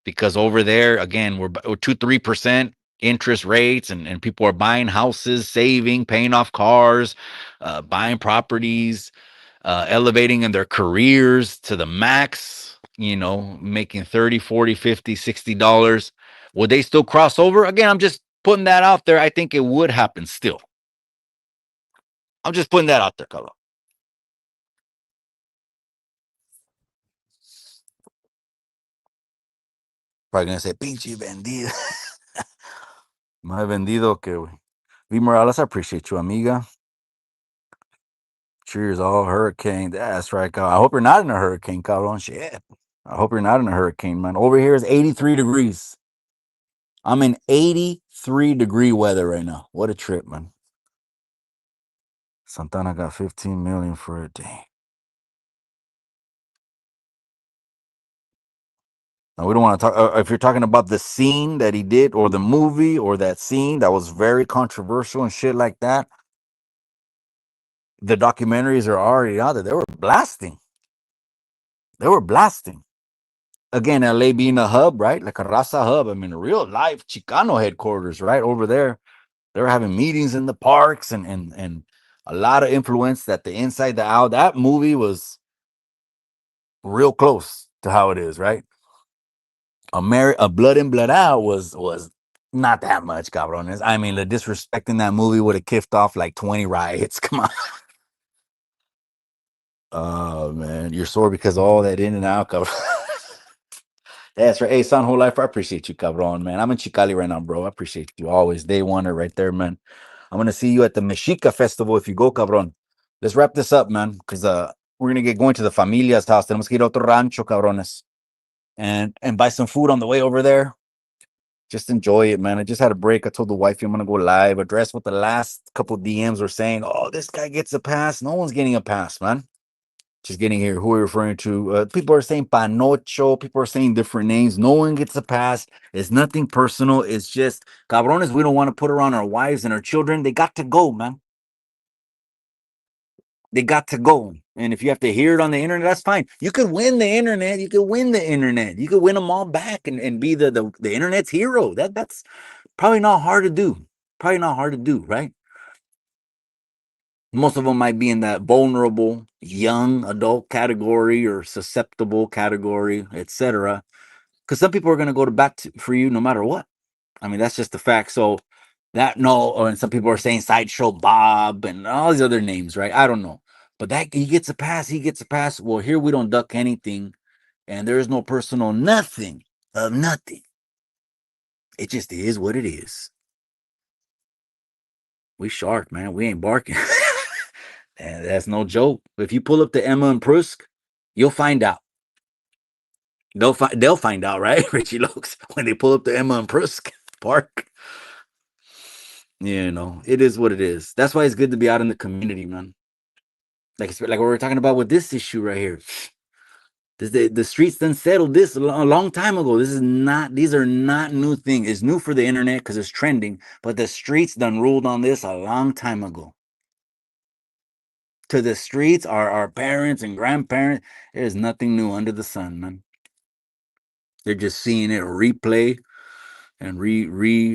Speaker 2: Because over there, again, we're 2, 3% interest rates, and people are buying houses, saving, paying off cars, buying properties, elevating in their careers to the max, making 30, 40, 50, $60. Would they still cross over? Again, I'm just putting that out there. I think it would happen still. I'm just putting that out there, Carlo. Probably gonna say, pinche vendido. Más vendido que, güey. V. Morales, I appreciate you, amiga. Cheers, all hurricane. That's right, Kyle. I hope you're not in a hurricane, Kyle. Shit. I hope you're not in a hurricane, man. Over here is 83 degrees. I'm in 83-degree weather right now. What a trip, man. Santana got 15 million for it. Dang. Now, we don't want to talk. If you're talking about the scene that he did, or the movie, or that scene that was very controversial and shit like that, the documentaries are already out there. They were blasting. They were blasting. Again, LA being a hub, right? Like a Raza hub. I mean, real life Chicano headquarters, right? Over there. They were having meetings in the parks, and a lot of influence that the inside, the out. That movie was real close to how it is, right? A Blood In, Blood Out was not that much, cabrones. I mean, the disrespect in that movie would have kicked off like 20 riots. Come on. Oh man, you're sore because of all that in and out, cabron. That's right. Hey, San Whole Life, I appreciate you, cabron, man. I'm in Chicali right now, bro. I appreciate you always. Day one right there, man. I'm gonna see you at the Mexica Festival if you go, cabron. Let's wrap this up, man, because we're gonna get going to the familia's house. Tenemos que ir a otro rancho, cabrones, and buy some food on the way over there. Just enjoy it, man. I just had a break. I told the wifey I'm gonna go live. Address what the last couple DMs were saying. Oh, this guy gets a pass. No one's getting a pass, man. Just getting here. Who are we referring to? People are saying Panocho. People are saying different names. No one gets a pass. It's nothing personal. It's just cabrones. We don't want to put around our wives and our children. They got to go, man. They got to go. And if you have to hear it on the internet, that's fine. You could win the internet. You could win the internet. You could win them all back and be the internet's hero. That's probably not hard to do. Probably not hard to do, right? Most of them might be in that vulnerable young adult category or susceptible category, etc. Because some people are going to go to bat for you no matter what. I mean, that's just the fact. So and some people are saying Sideshow Bob and all these other names, right? I don't know. But that he gets a pass, he gets a pass. Well, here we don't duck anything, and there is no personal nothing of nothing. It just is what it is. We shark, man. We ain't barking. And that's no joke. If you pull up to Emma and Prusk, you'll find out. They'll find out, right? Richie Lokes, when they pull up to Emma and Prusk Park. You know, it is what it is. That's why it's good to be out in the community, man. Like what we're talking about with this issue right here. The streets done settled this a long time ago. These are not new things. It's new for the internet because it's trending, but the streets done ruled on this a long time ago. To the streets, our parents and grandparents, there's nothing new under the sun, man. They're just seeing it replay and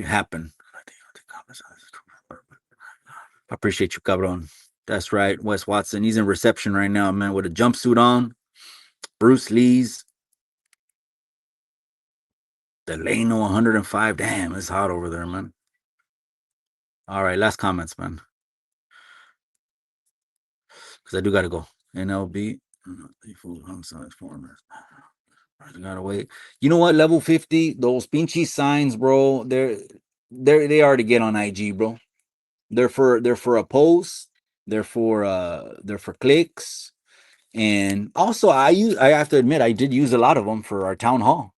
Speaker 2: happen. I appreciate you, cabron. That's right, Wes Watson. He's in reception right now, man, with a jumpsuit on. Bruce Lee's Delano 105. Damn, it's hot over there, man. All right, last comments, man. Because I do got to go. NLB. I gotta wait. You know what? Level 50, those pinchy signs, bro. They already get on IG, bro. They're for a post. They're for clicks. And also I have to admit, I did use a lot of them for our town hall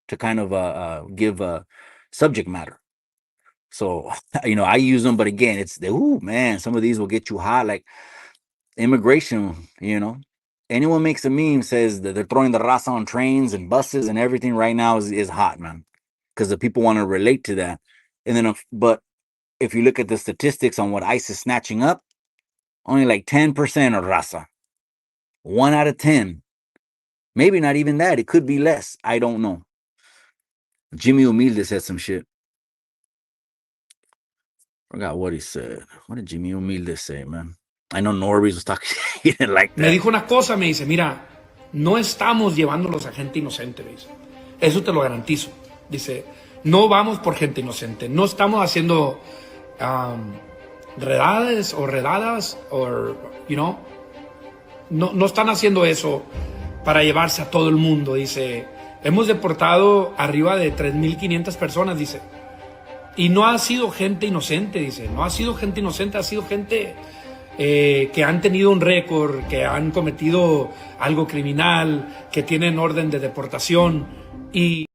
Speaker 2: to kind of give a subject matter. So I use them, but again, it's man, some of these will get you hot, like immigration. Anyone makes a meme says that they're throwing the raza on trains and buses and everything right now is hot, man, because the people want to relate to that. And then but if you look at the statistics on what ICE is snatching up, only like 10% of raza. 1 out of 10. Maybe not even that. It could be less. I don't know. Jimmy Humilde said some shit. Forgot what he said. What did Jimmy Humilde say, man? I know Norby was talking. He didn't like that.
Speaker 3: Me dijo una cosa, me dice, mira, no estamos llevándolos a gente inocente, me dice. Eso te lo garantizo. Dice, no vamos por gente inocente. No estamos haciendo redadas, no están haciendo eso para llevarse a todo el mundo. Dice, hemos deportado arriba de 3,500 personas, dice. Y no ha sido gente inocente, dice. No ha sido gente inocente, ha sido gente que han tenido un récord, que han cometido algo criminal, que tienen orden de deportación. Y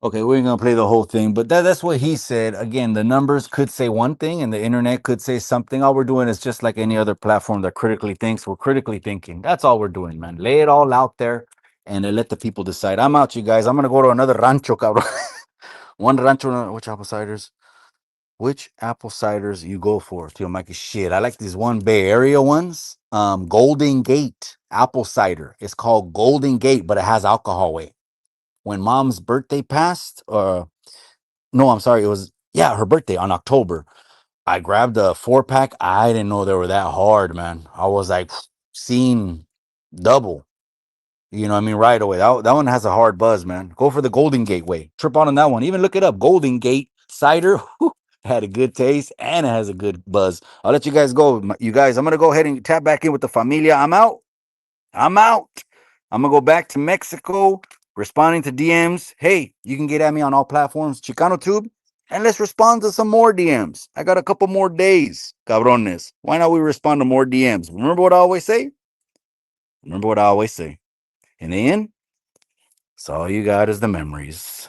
Speaker 2: Okay, we ain't gonna play the whole thing, but that's what he said. Again, the numbers could say one thing and the internet could say something. All we're doing is just like any other platform that critically thinks. We're critically thinking. That's all we're doing, man. Lay it all out there and then let the people decide. I'm out, you guys. I'm gonna go to another rancho, cabrón. One rancho. Which apple ciders? Which apple ciders you go for, Tio Mikey? Shit, I like these one Bay Area ones. Golden Gate apple cider. It's called Golden Gate, but it has alcohol weight. When mom's birthday passed, no, I'm sorry, it was her birthday on October. I grabbed a 4-pack. I didn't know they were that hard, man. I was like seeing double. You know what I mean? Right away. That one has a hard buzz, man. Go for the Golden Gate way. Trip on that one. Even look it up. Golden Gate cider. Had a good taste and it has a good buzz. I'll let you guys go. You guys, I'm gonna go ahead and tap back in with the familia. I'm out. I'm out. I'm gonna go back to Mexico, responding to DMs. Hey, you can get at me on all platforms, ChicanoTube, and let's respond to some more DMs. I got a couple more days, cabrones. Why not we respond to more DMs? Remember what I always say? Remember what I always say. In the end, it's all you got is the memories.